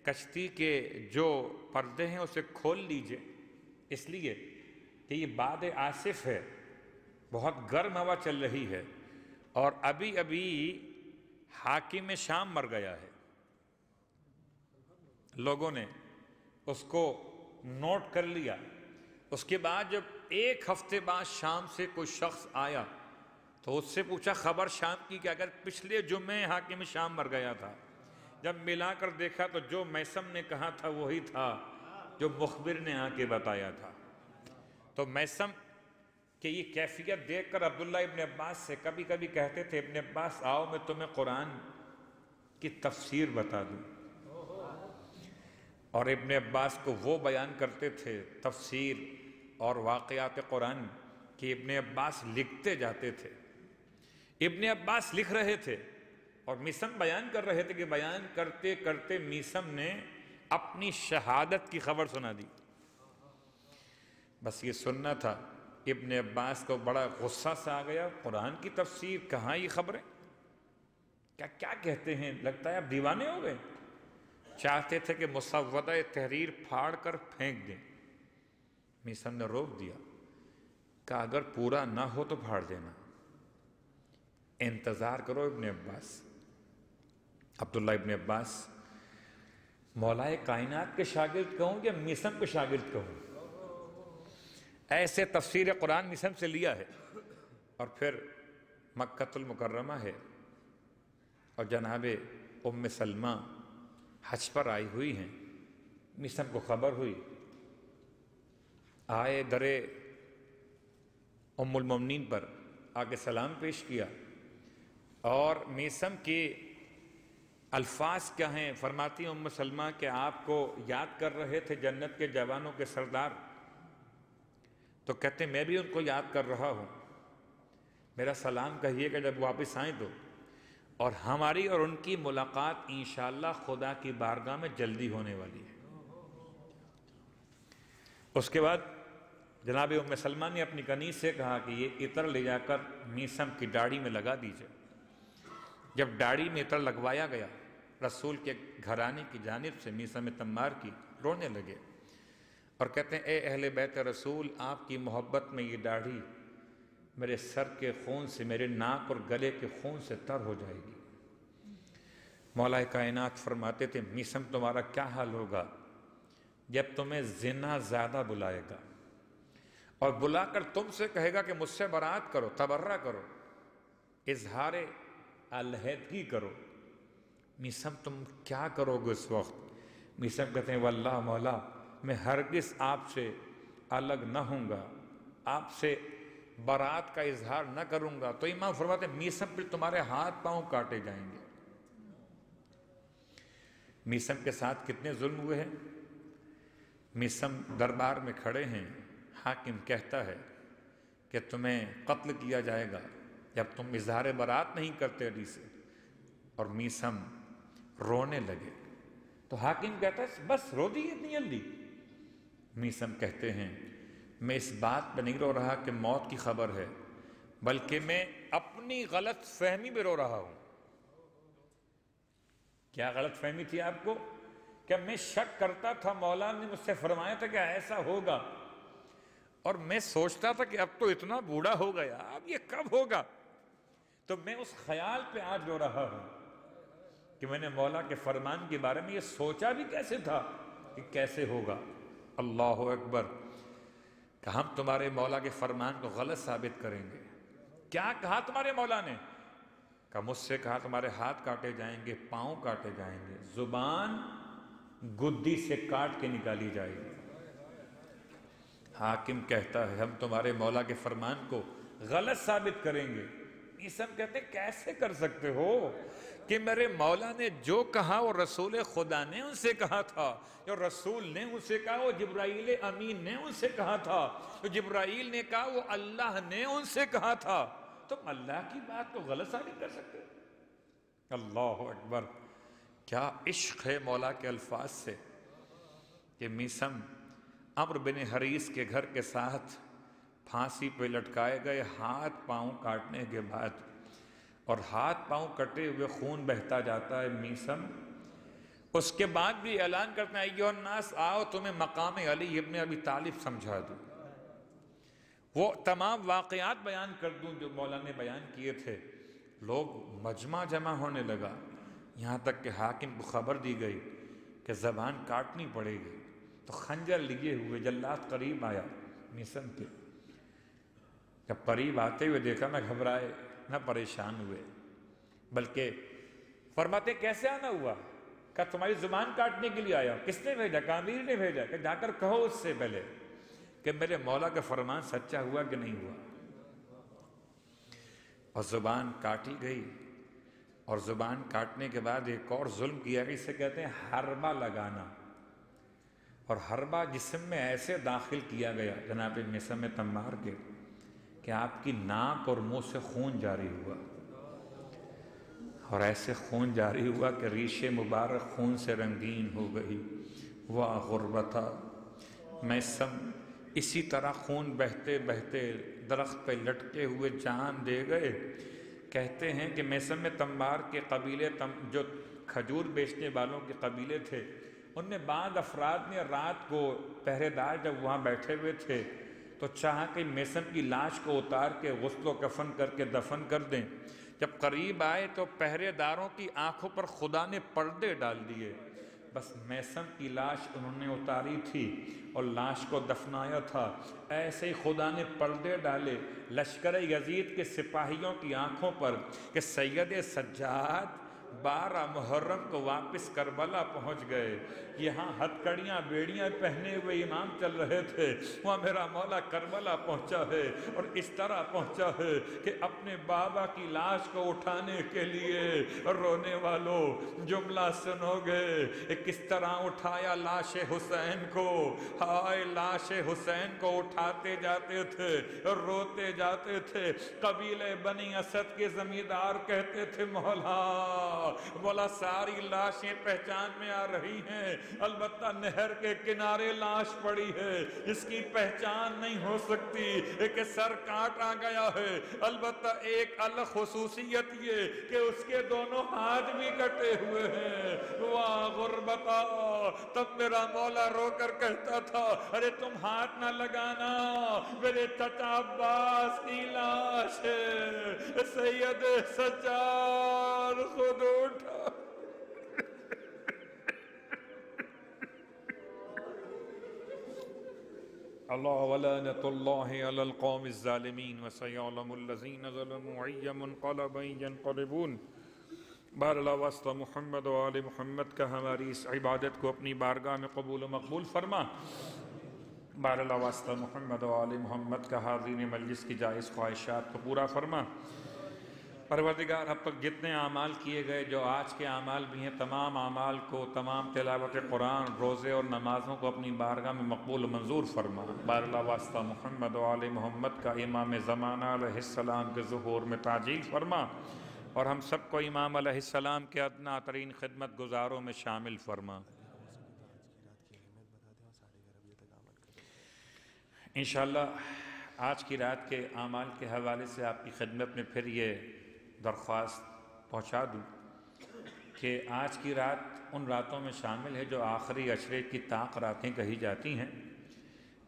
کشتی کے جو پردے ہیں اسے کھول لیجئے، اس لیے کہ یہ باد آصف ہے، بہت گرم ہوا چل رہی ہے، اور ابھی ابھی حاکم شام مر گیا ہے. لوگوں نے اس کو نوٹ کر لیا. اس کے بعد جب ایک ہفتے بعد شام سے کوئی شخص آیا تو اس سے پوچھا خبر شام کی، کہ اگر پچھلے جمعے حاکم شام مر گیا تھا. جب ملا کر دیکھا تو جو میثم نے کہا تھا وہی تھا جو مخبر نے آ کے بتایا تھا. تو میثم کہ یہ کیفیت دیکھ کر عبداللہ ابن عباس سے کبھی کبھی کہتے تھے، ابن عباس آؤ میں تمہیں قرآن کی تفسیر بتا دوں. اور ابن عباس کو وہ بیان کرتے تھے تفسیر اور واقعات قرآن کہ ابن عباس لکھتے جاتے تھے. ابن عباس لکھ رہے تھے اور میثم بیان کر رہے تھے کہ بیان کرتے کرتے میثم نے اپنی شہادت کی خبر سنا دی. بس یہ سننا تھا. ابن عباس کو بڑا غصہ سا آ گیا، قرآن کی تفسیر کہاں یہ خبریں، کیا کہتے ہیں، لگتا ہے اب دیوانے ہو گئے. چاہتے تھے کہ مسودہ تحریر پھاڑ کر پھینک دیں. میثم نے روک دیا، کہ اگر پورا نہ ہو تو پھاڑ دینا، انتظار کرو ابن عباس. عبداللہ ابن عباس مولا کائنات کے شاگرد کہوں یا میثم کے شاگرد کہوں، ایسے تفسیر قرآن میثم سے لیا ہے. اور پھر مکہ المکرمہ ہے اور جناب ام سلمہ حج پر آئی ہوئی ہیں. میثم کو خبر ہوئی، آئے درے ام المومنین پر آ کے سلام پیش کیا. اور میثم کے الفاظ کیا ہیں، فرماتی ام سلمہ کہ آپ کو یاد کر رہے تھے جنت کے جوانوں کے سردار. تو کہتے ہیں میں بھی ان کو یاد کر رہا ہوں، میرا سلام کہیے کہ جب واپس آئیں تو، اور ہماری اور ان کی ملاقات انشاءاللہ خدا کی بارگاہ میں جلدی ہونے والی ہے. اس کے بعد جناب ام سلمہ نے اپنی کنیز سے کہا کہ یہ عطر لے جا کر میثم کی داڑھی میں لگا دیجئے. جب داڑھی میں عطر لگوایا گیا، رسول کے گھرانے کی جانب سے میثم تمار کی رونے لگے. اور کہتے ہیں اے اہل بیت رسول، آپ کی محبت میں یہ داڑھی میرے سر کے خون سے، میرے ناک اور گلے کے خون سے تر ہو جائے گی۔ مولا کائنات فرماتے تھے میثم تمہارا کیا حال ہوگا جب تمہیں زنا زیادہ بلائے گا اور بلا کر تم سے کہے گا کہ مجھ سے برات کرو، تبرہ کرو، اظہار علیحدگی کرو، میثم تم کیا کرو گے اس وقت؟ میثم کہتے ہیں واللہ مولا میں ہرگز آپ سے الگ نہ ہوں گا، آپ سے برات کا اظہار نہ کروں گا۔ تو امام فرماتے ہیں میثم پھر تمہارے ہاتھ پاؤں کاٹے جائیں گے۔ میثم کے ساتھ کتنے ظلم ہوئے ہیں۔ میثم دربار میں کھڑے ہیں، حاکم کہتا ہے کہ تمہیں قتل کیا جائے گا جب تم اظہار برات نہیں کرتے علی سے، اور میثم رونے لگے تو حاکم کہتا ہے بس رو دی اتنی جلدی؟ میثم کہتے ہیں میں اس بات پہ نہیں رو رہا کہ موت کی خبر ہے، بلکہ میں اپنی غلط فہمی میں رو رہا ہوں۔ کیا غلط فہمی تھی آپ کو؟ کہ میں شک کرتا تھا، مولا نے مجھ سے فرمایا تھا کہ ایسا ہوگا، اور میں سوچتا تھا کہ اب تو اتنا بوڑھا ہو گیا، اب یہ کب ہوگا؟ تو میں اس خیال پہ آج رو رہا ہوں کہ میں نے مولا کے فرمان کے بارے میں یہ سوچا بھی کیسے تھا کہ کیسے ہوگا۔ اللہ اکبر! کہ ہم تمہارے مولا کے فرمان کو غلط ثابت کریں گے۔ کیا کہا تمہارے مولا نے؟ کہ مجھ سے کہا تمہارے ہاتھ کاٹے جائیں گے، پاؤں کاٹے جائیں گے، زبان گدی سے کاٹ کے نکالی جائے گی۔ حاکم کہتا ہے ہم تمہارے مولا کے فرمان کو غلط ثابت کریں گے۔ میثم کہتے ہیں کیسے کر سکتے ہو کہ میرے مولا نے جو کہا وہ رسول خدا نے ان سے کہا تھا، جو رسول نے ان سے کہا وہ جبرائیل امین نے ان سے کہا تھا، جو جبرائیل نے کہا وہ اللہ نے ان سے کہا تھا، تم اللہ کی بات کو غلط ثابت کر سکتے ہو؟ اللہ اکبر! کیا عشق ہے مولا کے الفاظ سے کہ میثم عمرو بن حریث کے گھر کے ساتھ پھانسی پہ لٹکائے گئے، ہاتھ پاؤں کاٹنے کے بعد، اور ہاتھ پاؤں کٹے ہوئے خون بہتا جاتا ہے۔ میثم اس کے بعد بھی اعلان کرتے ہیں ایھا الناس آؤ تمہیں مقام علی ابن ابی طالب سمجھا دوں، وہ تمام واقعات بیان کر دوں جو مولا نے بیان کیے تھے۔ لوگ مجمع جمع ہونے لگا، یہاں تک کہ حاکم کو خبر دی گئی کہ زبان کاٹنی پڑے گی، تو خنجر لیے ہوئے جلاد قریب آیا میثم کے۔ جب قریب آتے ہوئے دیکھا نہ گھبرائے نہ پریشان ہوئے، بلکہ فرماتے کیسے آنا ہوا؟ کہ تمہاری زبان کاٹنے کے لیے آیا۔ کس نے بھیجا؟ کہ امیر نے بھیجا، کہ جا کر کہو اس سے پہلے کہ میرے مولا کا فرمان سچا ہوا کہ نہیں ہوا۔ اور زبان کاٹی گئی، اور زبان کاٹنے کے بعد ایک اور ظلم کیا گیا، اسے کہتے ہیں حربہ لگانا، اور حربہ جسم میں ایسے داخل کیا گیا جناب میثم تمار کے کہ آپ کی ناک اور منہ سے خون جاری ہوا، اور ایسے خون جاری ہوا کہ ریش مبارک خون سے رنگین ہو گئی۔ واہ غربتا! میثم اسی طرح خون بہتے بہتے درخت پہ لٹکے ہوئے جان دے گئے۔ کہتے ہیں کہ میثم تمار کے قبیلے جو کھجور بیچنے والوں کے قبیلے تھے، ان میں بعض افراد نے رات کو پہرے دار جب وہاں بیٹھے ہوئے تھے تو چاہا کہ میثم کی لاش کو اتار کے غسل و کفن کر کے دفن کر دیں۔ جب قریب آئے تو پہرے داروں کی آنکھوں پر خدا نے پردے ڈال دیے، بس میثم کی لاش انہوں نے اتاری تھی اور لاش کو دفنایا تھا، ایسے ہی خدا نے پردے ڈالے لشکر یزید کے سپاہیوں کی آنکھوں پر کہ سید سجاد 12 محرم کو واپس کربلا پہنچ گئے۔ یہاں ہتھکڑیاں بیڑیاں پہنے ہوئے امام چل رہے تھے، وہاں میرا مولا کربلا پہنچا ہے، اور اس طرح پہنچا ہے کہ اپنے بابا کی لاش کو اٹھانے کے لیے رونے والوں جملہ سنو گے، کس طرح اٹھایا لاش حسین کو۔ ہائے لاش حسین کو اٹھاتے جاتے تھے اور روتے جاتے تھے۔ قبیلے بنی اسد کے زمیندار کہتے تھے مولا بولا ساری لاشیں پہچان میں آ رہی ہیں، البتہ نہر کے کنارے لاش پڑی ہے، اس کی پہچان نہیں ہو سکتی کہ سر کاٹا گیا ہے، البتہ ایک الگ خصوصیت یہ کہ اس کے دونوں ہاتھ بھی کٹے ہوئے ہیں۔ واہ غربتا! تب میرا مولا رو کر کہتا تھا ارے تم ہاتھ نہ لگانا، میرے چچا عباس کی لاش ہے۔ سید سجاد خود اٹھا۔ اللہ ولعنۃ اللہ علی القوم الظالمین وسیعلم الذین ظلموا ای منقلب ینقلبون۔ بار اللہ واسطہ محمد و آل محمد کا ہماری اس عبادت کو اپنی بارگاہ میں قبول و مقبول فرما۔ بار اللہ واسطہ محمد و آل محمد کا حاضرین مجلس کی جائز خواہشات کو پورا فرما۔ پروردگار اب تک جتنے اعمال کیے گئے، جو آج کے اعمال بھی ہیں، تمام اعمال کو، تمام تلاوت قرآن، روزے اور نمازوں کو اپنی بارگاہ میں مقبول و منظور فرما۔ بار اللہ واسطہ محمد و آل محمد کا امام زمانہ علیہ السلام کے ظہور میں تعجیل فرما، اور ہم سب کو امام علیہ السلام کے ادنا ترین خدمت گزاروں میں شامل فرما۔ انشاءاللہ آج کی رات کے اعمال کے حوالے سے آپ کی خدمت میں پھر یہ درخواست پہنچا دوں کہ آج کی رات ان راتوں میں شامل ہے جو آخری عشرے کی طاق راتیں کہی جاتی ہیں،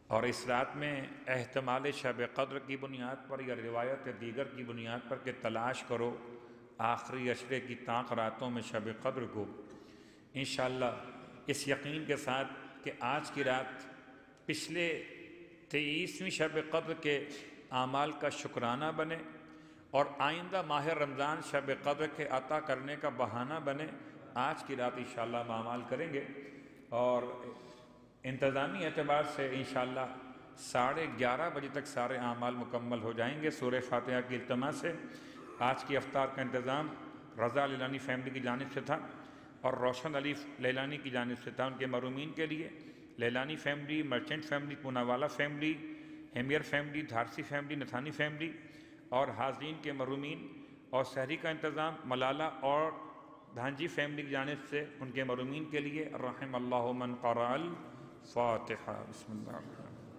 اور اس رات میں احتمال شب قدر کی بنیاد پر یا روایت دیگر کی بنیاد پر کہ تلاش کرو آخری عشرے کی طاق راتوں میں شب قدر کو، انشاءاللہ اس یقین کے ساتھ کہ آج کی رات پچھلے 23ویں شب قدر کے اعمال کا شکرانہ بنے اور آئندہ ماہ رمضان شب قدر کے عطا کرنے کا بہانہ بنے۔ آج کی رات انشاءاللہ ہم اعمال کریں گے، اور انتظامی اعتبار سے انشاءاللہ 11:30 بجے تک سارے اعمال مکمل ہو جائیں گے۔ سورہ فاتحہ کی التماس سے آج کی افطار کا انتظام رضا لیلانی فیملی کی جانب سے تھا اور روشن علی لیلانی کی جانب سے تھا، ان کے مرحومین کے لیے۔ Lilani family, Merchant family, Poonawala family, Hamir family, Dharsi family, Nathani family اور حاضرین کے مرحومین، اور سحری کا انتظام ملالہ اور دھانجی فیملی کی جانب سے ان کے مرحومین کے لیے۔ رحم اللہ من قرأ الفاتحہ۔ بسم اللہ الرحمن الرحیم۔